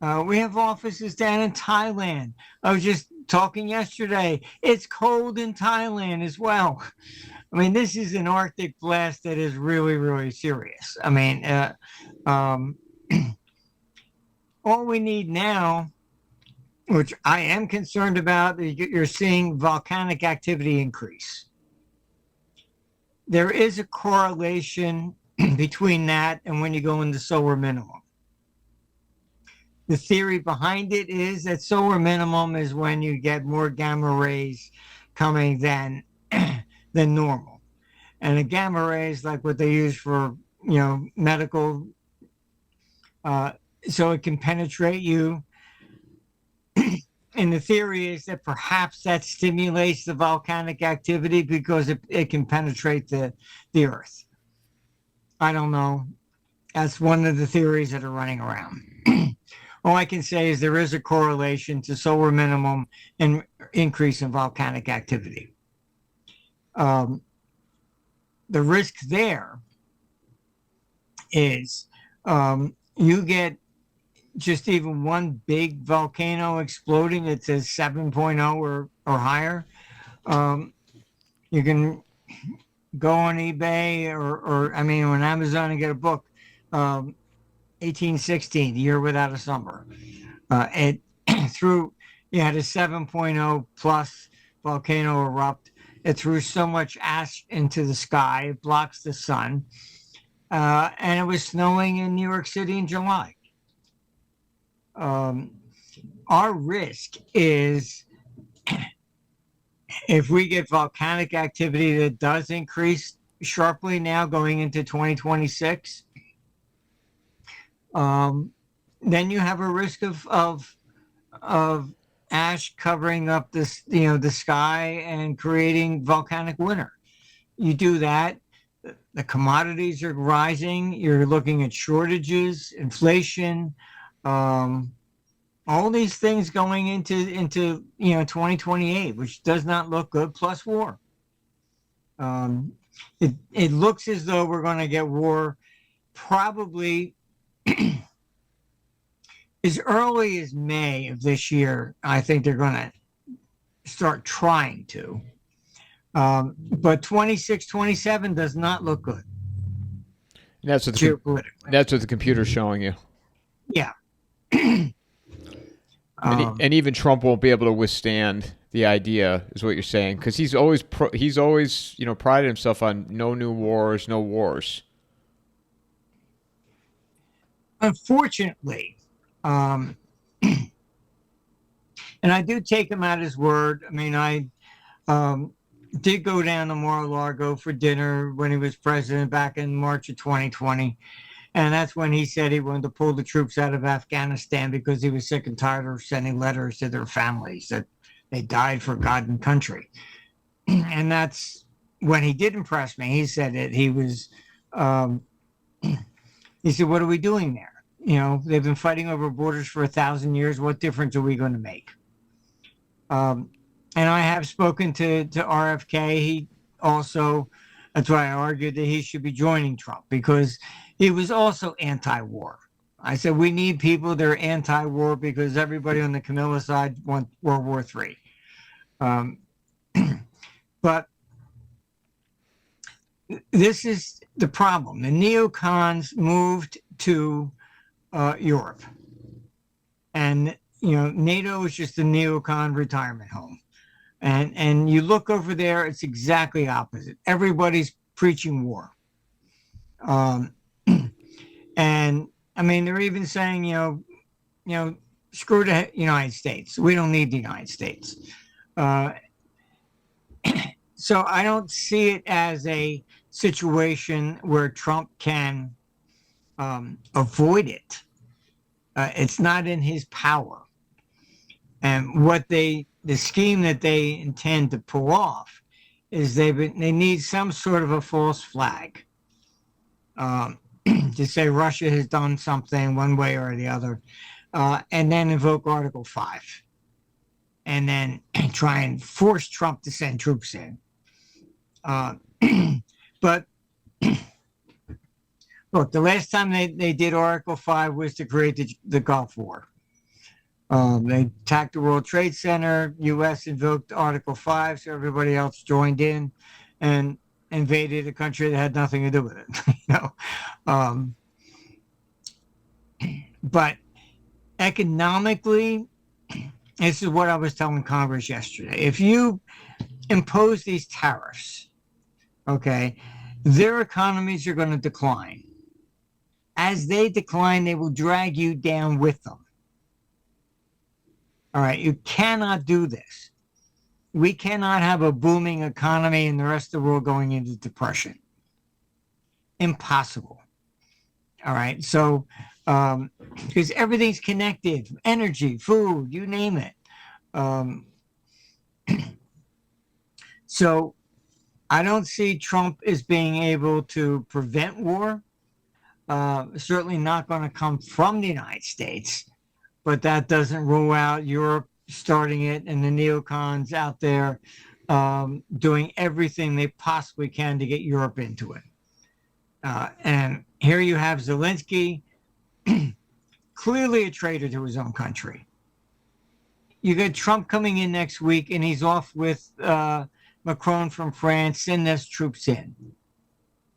We have offices down in Thailand. I was just talking yesterday. It's cold in Thailand as well. I mean, this is an Arctic blast that is really, really serious. I mean, all we need now, which I am concerned about, you're seeing volcanic activity increase. There is a correlation between that and when you go into solar minimum. The theory behind it is that solar minimum is when you get more gamma rays coming than normal. And the gamma rays, like what they use for, you know, medical, so it can penetrate you. And the theory is that perhaps that stimulates the volcanic activity because it can penetrate the earth. I don't know. That's one of the theories that are running around. All I can say is there is a correlation to solar minimum and increase in volcanic activity. The risk there is you get just even one big volcano exploding that says 7.0 or higher. You can go on eBay or I mean, on Amazon and get a book, 1816, The Year Without a Summer. You had a 7.0 plus volcano erupt. It threw so much ash into the sky, it blocks the sun. And it was snowing in New York City in July. Our risk is if we get volcanic activity that does increase sharply now going into 2026, then you have a risk of ash covering up this, you know, the sky and creating volcanic winter. You do that, the commodities are rising. You're looking at shortages, inflation. All these things going into 2028, which does not look good, plus war. It looks as though we're going to get war probably as early as May of this year. I think they're going to start trying to. But 26, 27 does not look good. That's what the computer's showing you. Yeah. And even Trump won't be able to withstand the idea, is what you're saying, because he's always prided himself on no new wars, no wars. Unfortunately, and I do take him at his word. I mean, I did go down to Mar-a-Lago for dinner when he was president back in March of 2020. And that's when he said he wanted to pull the troops out of Afghanistan because he was sick and tired of sending letters to their families that they died for God and country. and that's when he did impress me. He said it. He was, um, he said, "What are we doing there? You know, they've been fighting over borders for 1,000 years. What difference are we going to make?" Um, and I have spoken to RFK. He also, that's why I argued that he should be joining Trump, because he was also anti-war. I said, we need people that are anti-war because everybody on the Camilla side wants World War III. Um, but this is the problem. The neocons moved to Europe. And, you know, NATO is just a neocon retirement home. And you look over there, it's exactly opposite. Everybody's preaching war. And I mean, they're even saying, screw the United States. We don't need the United States. So I don't see it as a situation where Trump can avoid it. It's not in his power. And the scheme that they intend to pull off is they need some sort of a false flag to say Russia has done something one way or the other, and then invoke Article 5, and then try and force Trump to send troops in. But look, the last time they did Article 5 was to create the Gulf War. They attacked the World Trade Center. U.S. invoked Article 5, so everybody else joined in and invaded a country that had nothing to do with it. But economically, this is what I was telling Congress yesterday. If you impose these tariffs, okay, their economies are going to decline. As they decline, they will drag you down with them. All right, you cannot do this. We cannot have a booming economy and the rest of the world going into depression. Impossible. All right, so because everything's connected, energy, food, you name it. So I don't see Trump as being able to prevent war. Certainly not going to come from the United States. But that doesn't rule out Europe starting it and the neocons out there doing everything they possibly can to get Europe into it. And here you have Zelensky, clearly a traitor to his own country. You got Trump coming in next week, and he's off with Macron from France, send those troops in.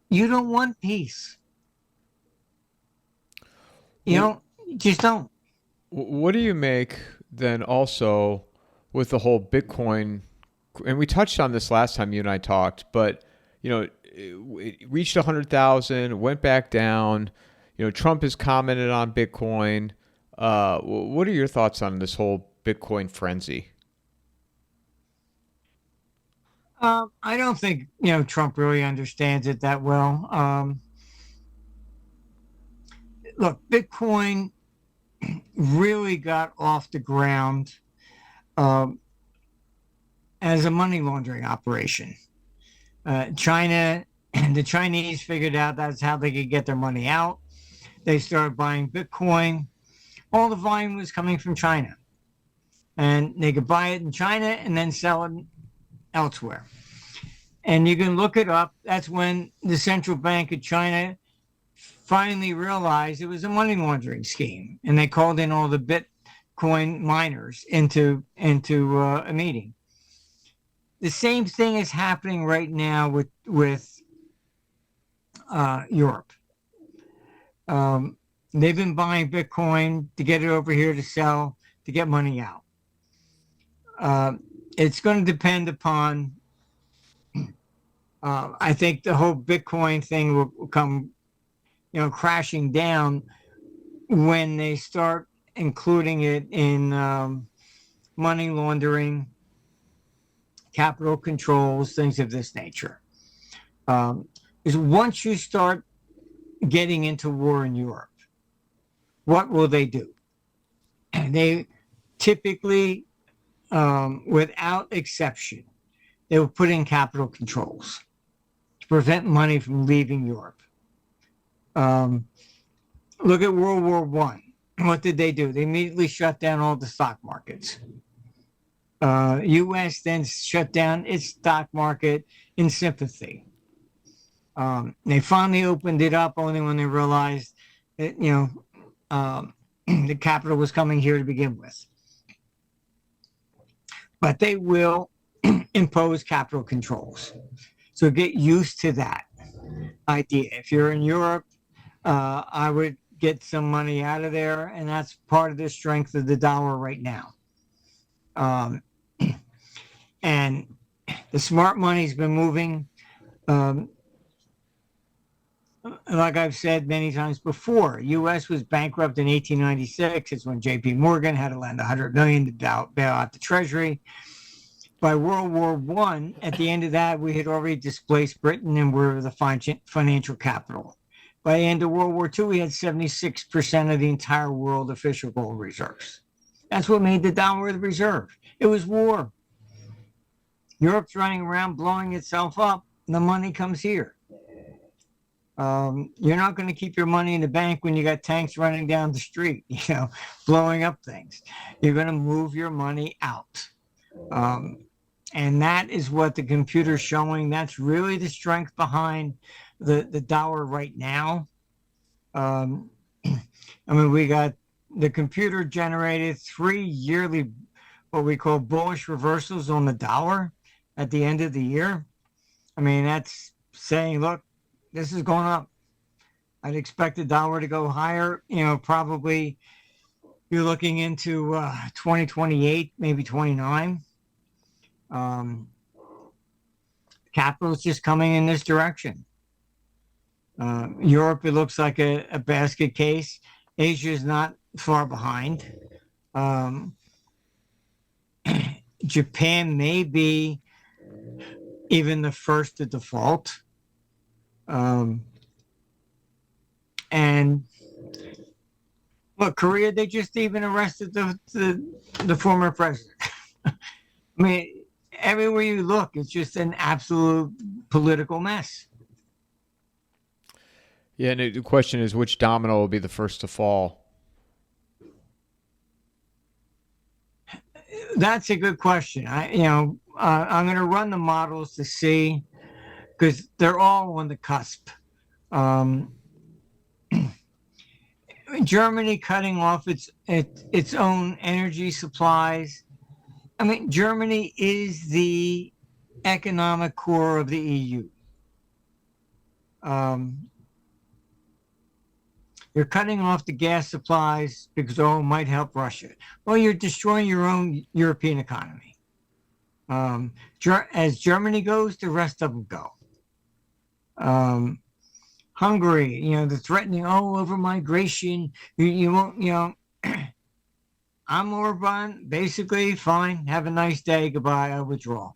You don't want peace. You just don't. What do you make then also with the whole Bitcoin? And we touched on this last time you and I talked, but it reached 100,000, went back down. Trump has commented on Bitcoin. What are your thoughts on this whole Bitcoin frenzy? I don't think Trump really understands it that well. Look, Bitcoin really got off the ground as a money laundering operation. China and the Chinese figured out that's how they could get their money out. They started buying Bitcoin. All the volume was coming from China. And they could buy it in China and then sell it elsewhere. And you can look it up. That's when the Central Bank of China finally realized it was a money laundering scheme, and they called in all the Bitcoin miners into a meeting. The same thing is happening right now with Europe. They've been buying Bitcoin to get it over here to sell, to get money out. It's going to depend upon, I think the whole Bitcoin thing will come crashing down when they start including it in money laundering, capital controls, things of this nature. Is once you start getting into war in Europe, what will they do? They typically, without exception, they would put in capital controls to prevent money from leaving Europe. Look at World War One. What did they do? They immediately shut down all the stock markets. U.S. then shut down its stock market in sympathy. They finally opened it up only when they realized that, the capital was coming here to begin with. But they will impose capital controls. So get used to that idea. If you're in Europe, I would get some money out of there, and that's part of the strength of the dollar right now. And the smart money's been moving. Like I've said many times before, U.S. was bankrupt in 1896. It's when J.P. Morgan had to lend $100 million to bail out the Treasury. By World War I, at the end of that, we had already displaced Britain and were the financial capital. By the end of World War II, we had 76% of the entire world official gold reserves. That's what made the dollar the reserve. It was war. Europe's running around blowing itself up. The money comes here. You're not going to keep your money in the bank when you got tanks running down the street, blowing up things. You're going to move your money out. And that is what the computer's showing. That's really the strength behind the dollar right now. We got the computer generated 3 yearly, what we call bullish reversals on the dollar at the end of the year. That's saying, look, this is going up. I'd expect the dollar to go higher, probably you're looking into 2028, maybe 29. Capital is just coming in this direction. Europe, it looks like a basket case. Asia is not far behind. Japan may be even the first to default. And look, Korea, they just even arrested the former president. Everywhere you look, it's just an absolute political mess. Yeah, and the question is, which domino will be the first to fall? That's a good question. I'm going to run the models to see, because they're all on the cusp. Germany cutting off its own energy supplies. Germany is the economic core of the EU. You're cutting off the gas supplies because, it might help Russia. Well, you're destroying your own European economy. As Germany goes, the rest of them go. Hungary, they're threatening, over migration. You won't, I'm Orban, basically, fine, have a nice day, goodbye, I withdraw.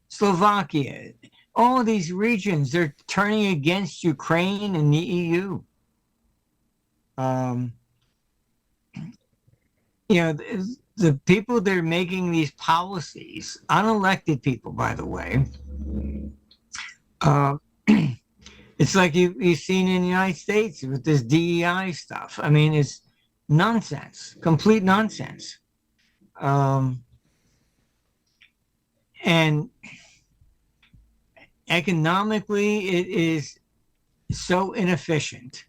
Slovakia, all of these regions, they're turning against Ukraine and the EU. The people that are making these policies, unelected people, by the way, it's like you've seen in the United States with this DEI stuff. It's nonsense, complete nonsense. And economically, it is so inefficient.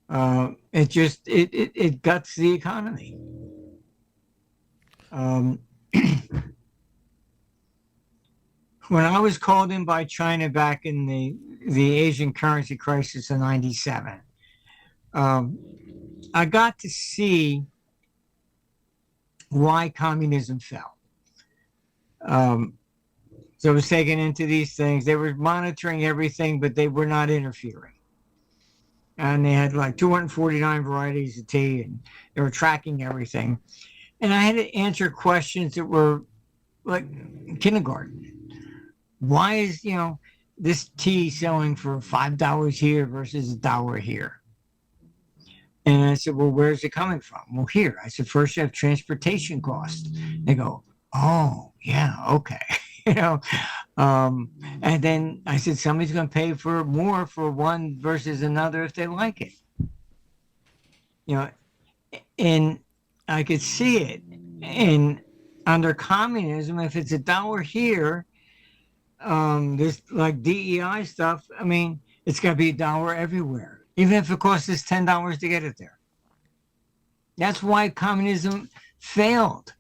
It guts the economy. When I was called in by China back in the Asian currency crisis of 97, I got to see why communism fell. So I was taken into these things. They were monitoring everything, but they were not interfering. And they had like 249 varieties of tea, and they were tracking everything. And I had to answer questions that were like kindergarten. Why is, this tea selling for $5 here versus $1 here? And I said, well, where's it coming from? Well, here. I said, first you have transportation costs. They go, oh, yeah, okay. And then I said, somebody's going to pay for more for one versus another if they like it. And I could see it. And under communism, if it's $1 here, this like DEI stuff, I mean, it's got to be $1 everywhere, even if it costs us $10 to get it there. That's why communism failed.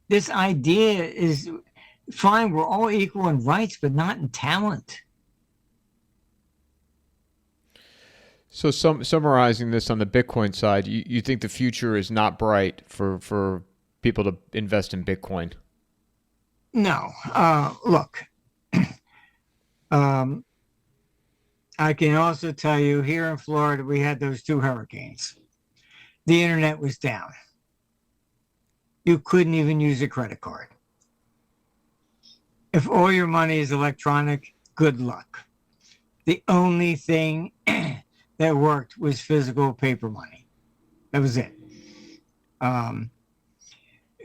This idea is fine, we're all equal in rights, but not in talent. So summarizing this on the Bitcoin side, you think the future is not bright for people to invest in Bitcoin? No. Look, I can also tell you here in Florida, we had those 2 hurricanes. The internet was down. You couldn't even use a credit card. If all your money is electronic, good luck. The only thing that worked was physical paper money. That was it.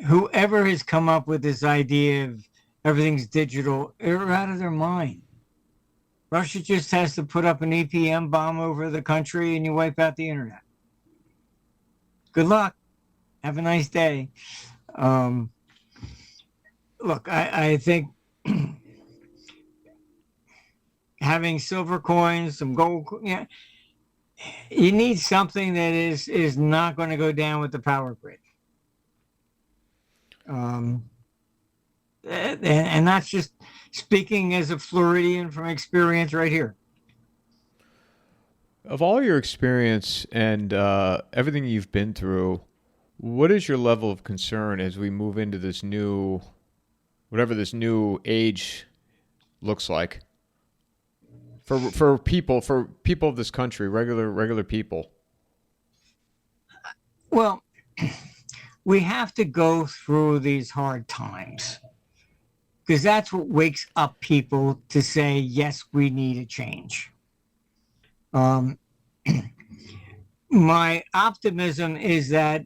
Whoever has come up with this idea of everything's digital, they're out of their mind. Russia just has to put up an EPM bomb over the country and you wipe out the internet. Good luck. Have a nice day. Look, I think having silver coins, some gold, you need something that is not going to go down with the power grid. And that's just speaking as a Floridian from experience right here. Of all your experience and everything you've been through, what is your level of concern as we move into this new, whatever this new age looks like for people of this country, regular people? Well, we have to go through these hard times because that's what wakes up people to say, yes, we need a change. My optimism is that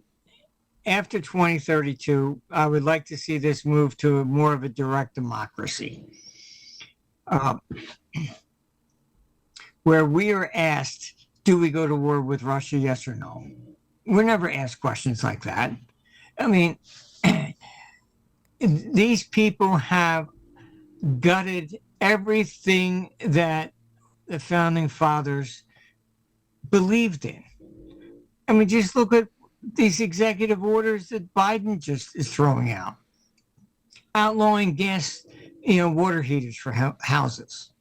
after 2032, I would like to see this move to more of a direct democracy, where we are asked, do we go to war with Russia, yes or no? We're never asked questions like that. I mean, these people have gutted everything that the founding fathers believed in. I mean, just look at these executive orders that Biden just is throwing out, outlawing gas, water heaters for houses.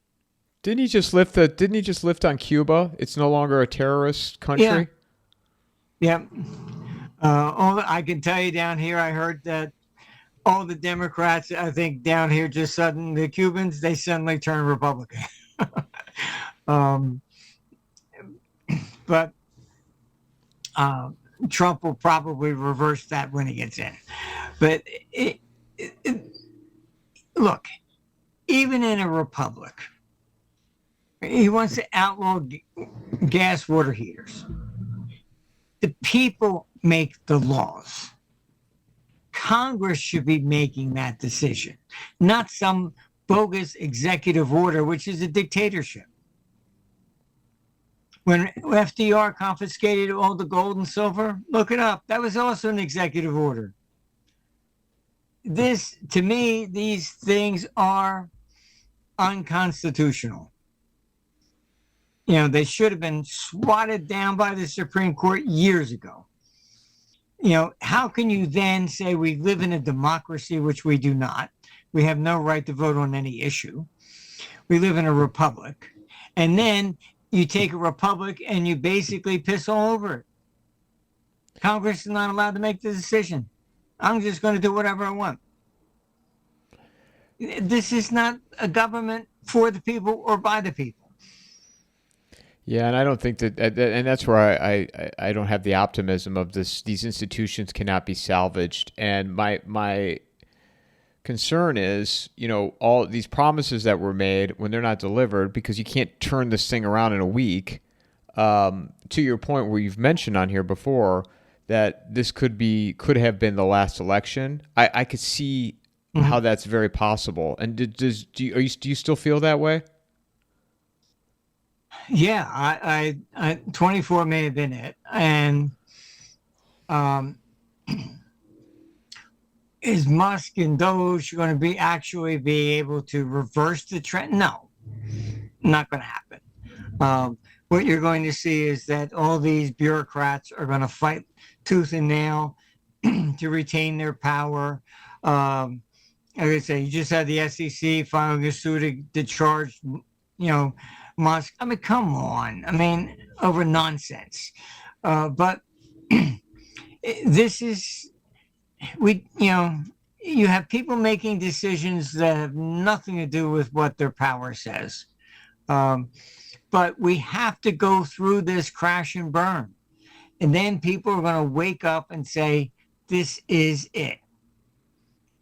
Didn't he just lift on Cuba? It's no longer a terrorist country. Yeah. I can tell you down here, I heard that all the Democrats, I think down here, just suddenly the Cubans, they suddenly turn Republican. But Trump will probably reverse that when he gets in. But look, even in a republic, he wants to outlaw gas water heaters. The people make the laws. Congress should be making that decision, not some bogus executive order, which is a dictatorship. When FDR confiscated all the gold and silver, look it up. That was also an executive order. To me, these things are unconstitutional. They should have been swatted down by the Supreme Court years ago. How can you then say we live in a democracy, which we do not? We have no right to vote on any issue. We live in a republic. And then you take a republic and you basically piss all over it. Congress is not allowed to make the decision. I'm just going to do whatever I want. This is not a government for the people or by the people. Yeah, and I don't think that, and that's where I don't have the optimism of this. These institutions cannot be salvaged, and my concern is, all these promises that were made when they're not delivered, because you can't turn this thing around in a week. To your point, where you've mentioned on here before that this could have been the last election. I could see how that's very possible. And do you still feel that way? Yeah, I 24 may have been it, and um, is Musk and Doge going to be able to reverse the trend? No, not going to happen. What you're going to see is that all these bureaucrats are going to fight tooth and nail to retain their power. Like I say, you just had the SEC filing a suit to charge, Musk. I mean, come on. I mean, over nonsense. But this is, you have people making decisions that have nothing to do with what their power says. But we have to go through this crash and burn. And then people are going to wake up and say, this is it.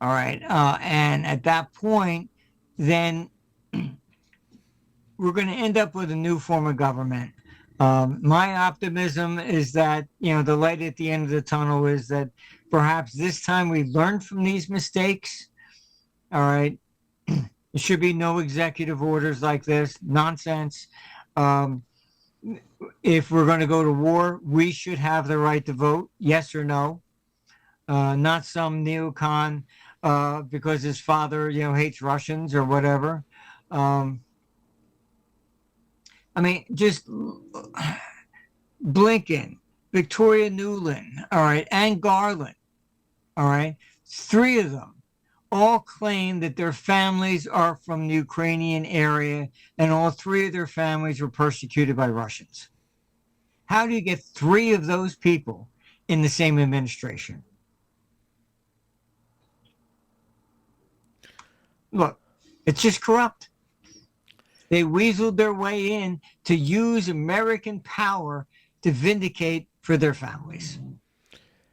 All right. And at that point, then we're going to end up with a new form of government. My optimism is that, the light at the end of the tunnel is that perhaps this time we learned from these mistakes. All right. There should be no executive orders like this. Nonsense. If we're going to go to war, we should have the right to vote, yes or no. Not some neocon because his father, hates Russians or whatever. I mean, just Blinken, Victoria Nuland, all right, and Garland, all right, three of them all claim that their families are from the Ukrainian area, and all three of their families were persecuted by Russians. How do you get three of those people in the same administration? Look, it's just corrupt. They weaseled their way in to use American power to vindicate for their families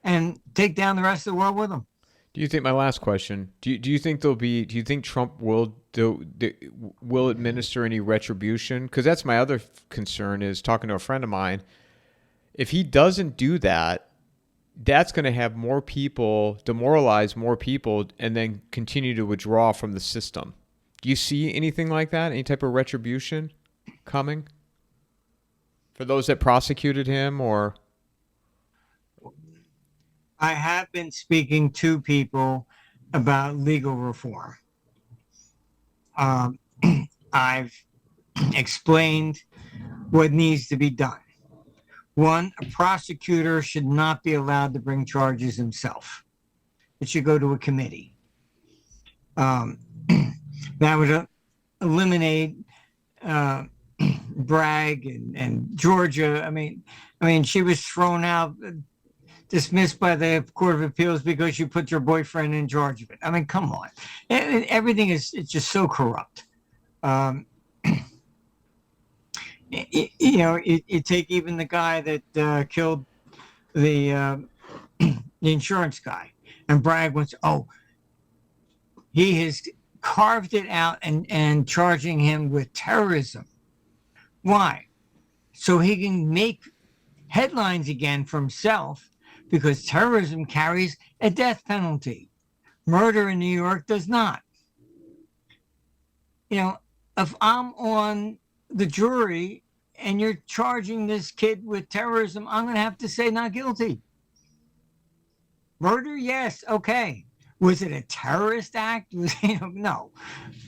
and take down the rest of the world with them. Do you think, my last question, do you think do you think Trump will administer any retribution? Because that's my other concern, is talking to a friend of mine. If he doesn't do that, that's going to have more people, demoralize more people, and then continue to withdraw from the system. Do you see anything like that? Any type of retribution coming for those that prosecuted him? Or I have been speaking to people about legal reform. I've explained what needs to be done. One, a prosecutor should not be allowed to bring charges himself. It should go to a committee. That would eliminate Bragg and Georgia. I mean, she was thrown out, dismissed by the Court of Appeals because you put your boyfriend in charge of it. I mean, come on. Everything it's just so corrupt. You take even the guy that killed the insurance guy, and Bragg went, he has carved it out and charging him with terrorism. Why? So he can make headlines again for himself, because terrorism carries a death penalty. Murder in New York does not. If I'm on the jury and you're charging this kid with terrorism, I'm going to have to say not guilty. Murder, yes, okay. Was it a terrorist act? No.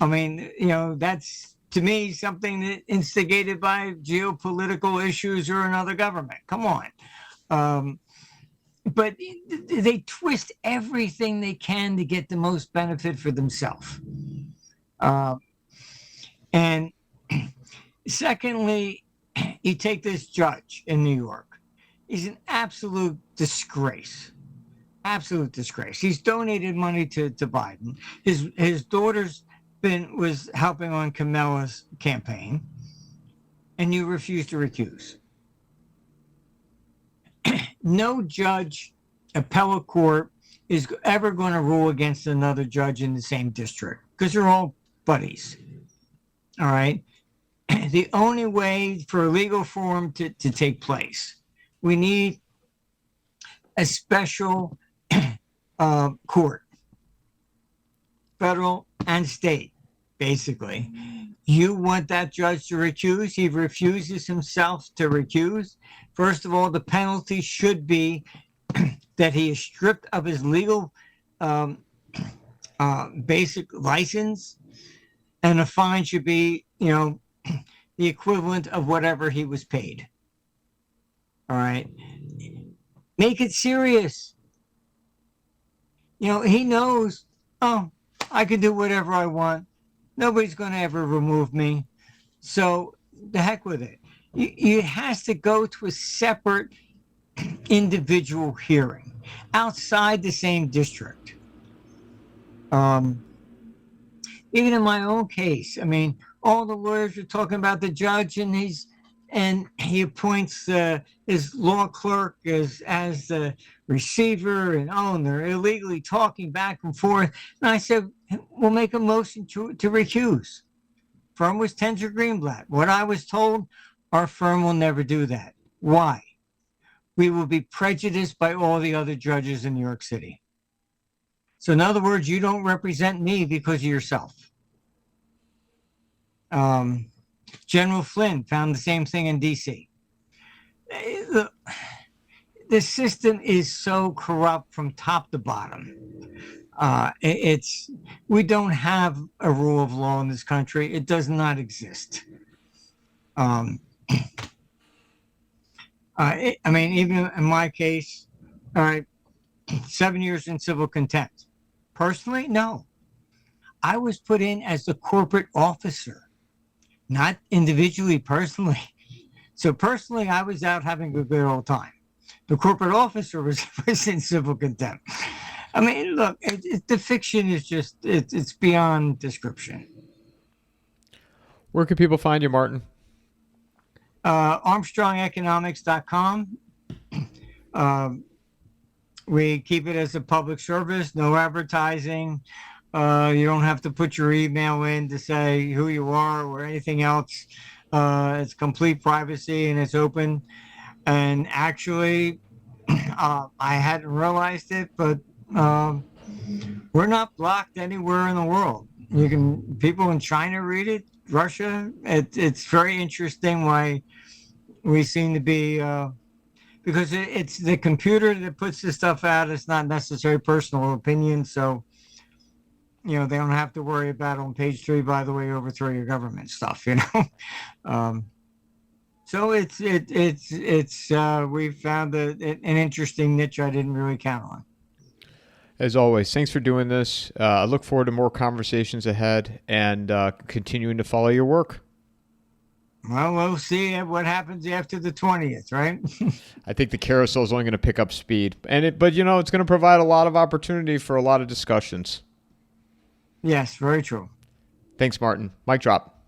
I mean, that's, to me, something that instigated by geopolitical issues or another government. Come on. But they twist everything they can to get the most benefit for themselves. And secondly, you take this judge in New York. He's an absolute disgrace. Absolute disgrace. He's donated money to Biden. His daughter's was helping on Kamala's campaign, and you refuse to recuse. No judge, appellate court, is ever going to rule against another judge in the same district, because they're all buddies. All right. The only way for a legal reform to take place, we need a special court. federal, and state, basically. You want that judge to recuse. He refuses himself to recuse. First of all, the penalty should be that he is stripped of his legal basic license, and a fine should be, the equivalent of whatever he was paid. All right. Make it serious. He knows, I can do whatever I want. Nobody's going to ever remove me. So the heck with it. It has to go to a separate individual hearing outside the same district. Even in my own case, I mean, all the lawyers are talking about the judge, and he appoints his law clerk as the receiver, and they're illegally talking back and forth. And I said, we'll make a motion to recuse. Firm was Tenzer Greenblatt. What I was told, our firm will never do that. Why? We will be prejudiced by all the other judges in New York City. So in other words, you don't represent me because of yourself. General Flynn found the same thing in D.C. The system is so corrupt from top to bottom. We don't have a rule of law in this country. It does not exist. Even in my case, 7 years in civil contempt. Personally, no. I was put in as the corporate officer, not individually, personally. So personally, I was out having a good old time. The corporate officer was in civil contempt. I mean, look, the fiction is just, it's beyond description. Where can people find you, Martin? ArmstrongEconomics.com. We keep it as a public service, no advertising. You don't have to put your email in to say who you are or anything else. It's complete privacy and it's open. And actually, I hadn't realized it, but we're not blocked anywhere in the world. People in China read it, Russia. It's very interesting why we seem to be, because it's the computer that puts this stuff out. It's not necessarily personal opinion. So, they don't have to worry about on page 3, by the way, overthrow your government stuff, So we found an interesting niche I didn't really count on. As always, thanks for doing this. I look forward to more conversations ahead and continuing to follow your work. Well, we'll see what happens after the 20th, right? I think the carousel is only going to pick up speed, but it's going to provide a lot of opportunity for a lot of discussions. Yes, very true. Thanks, Martin. Mic drop.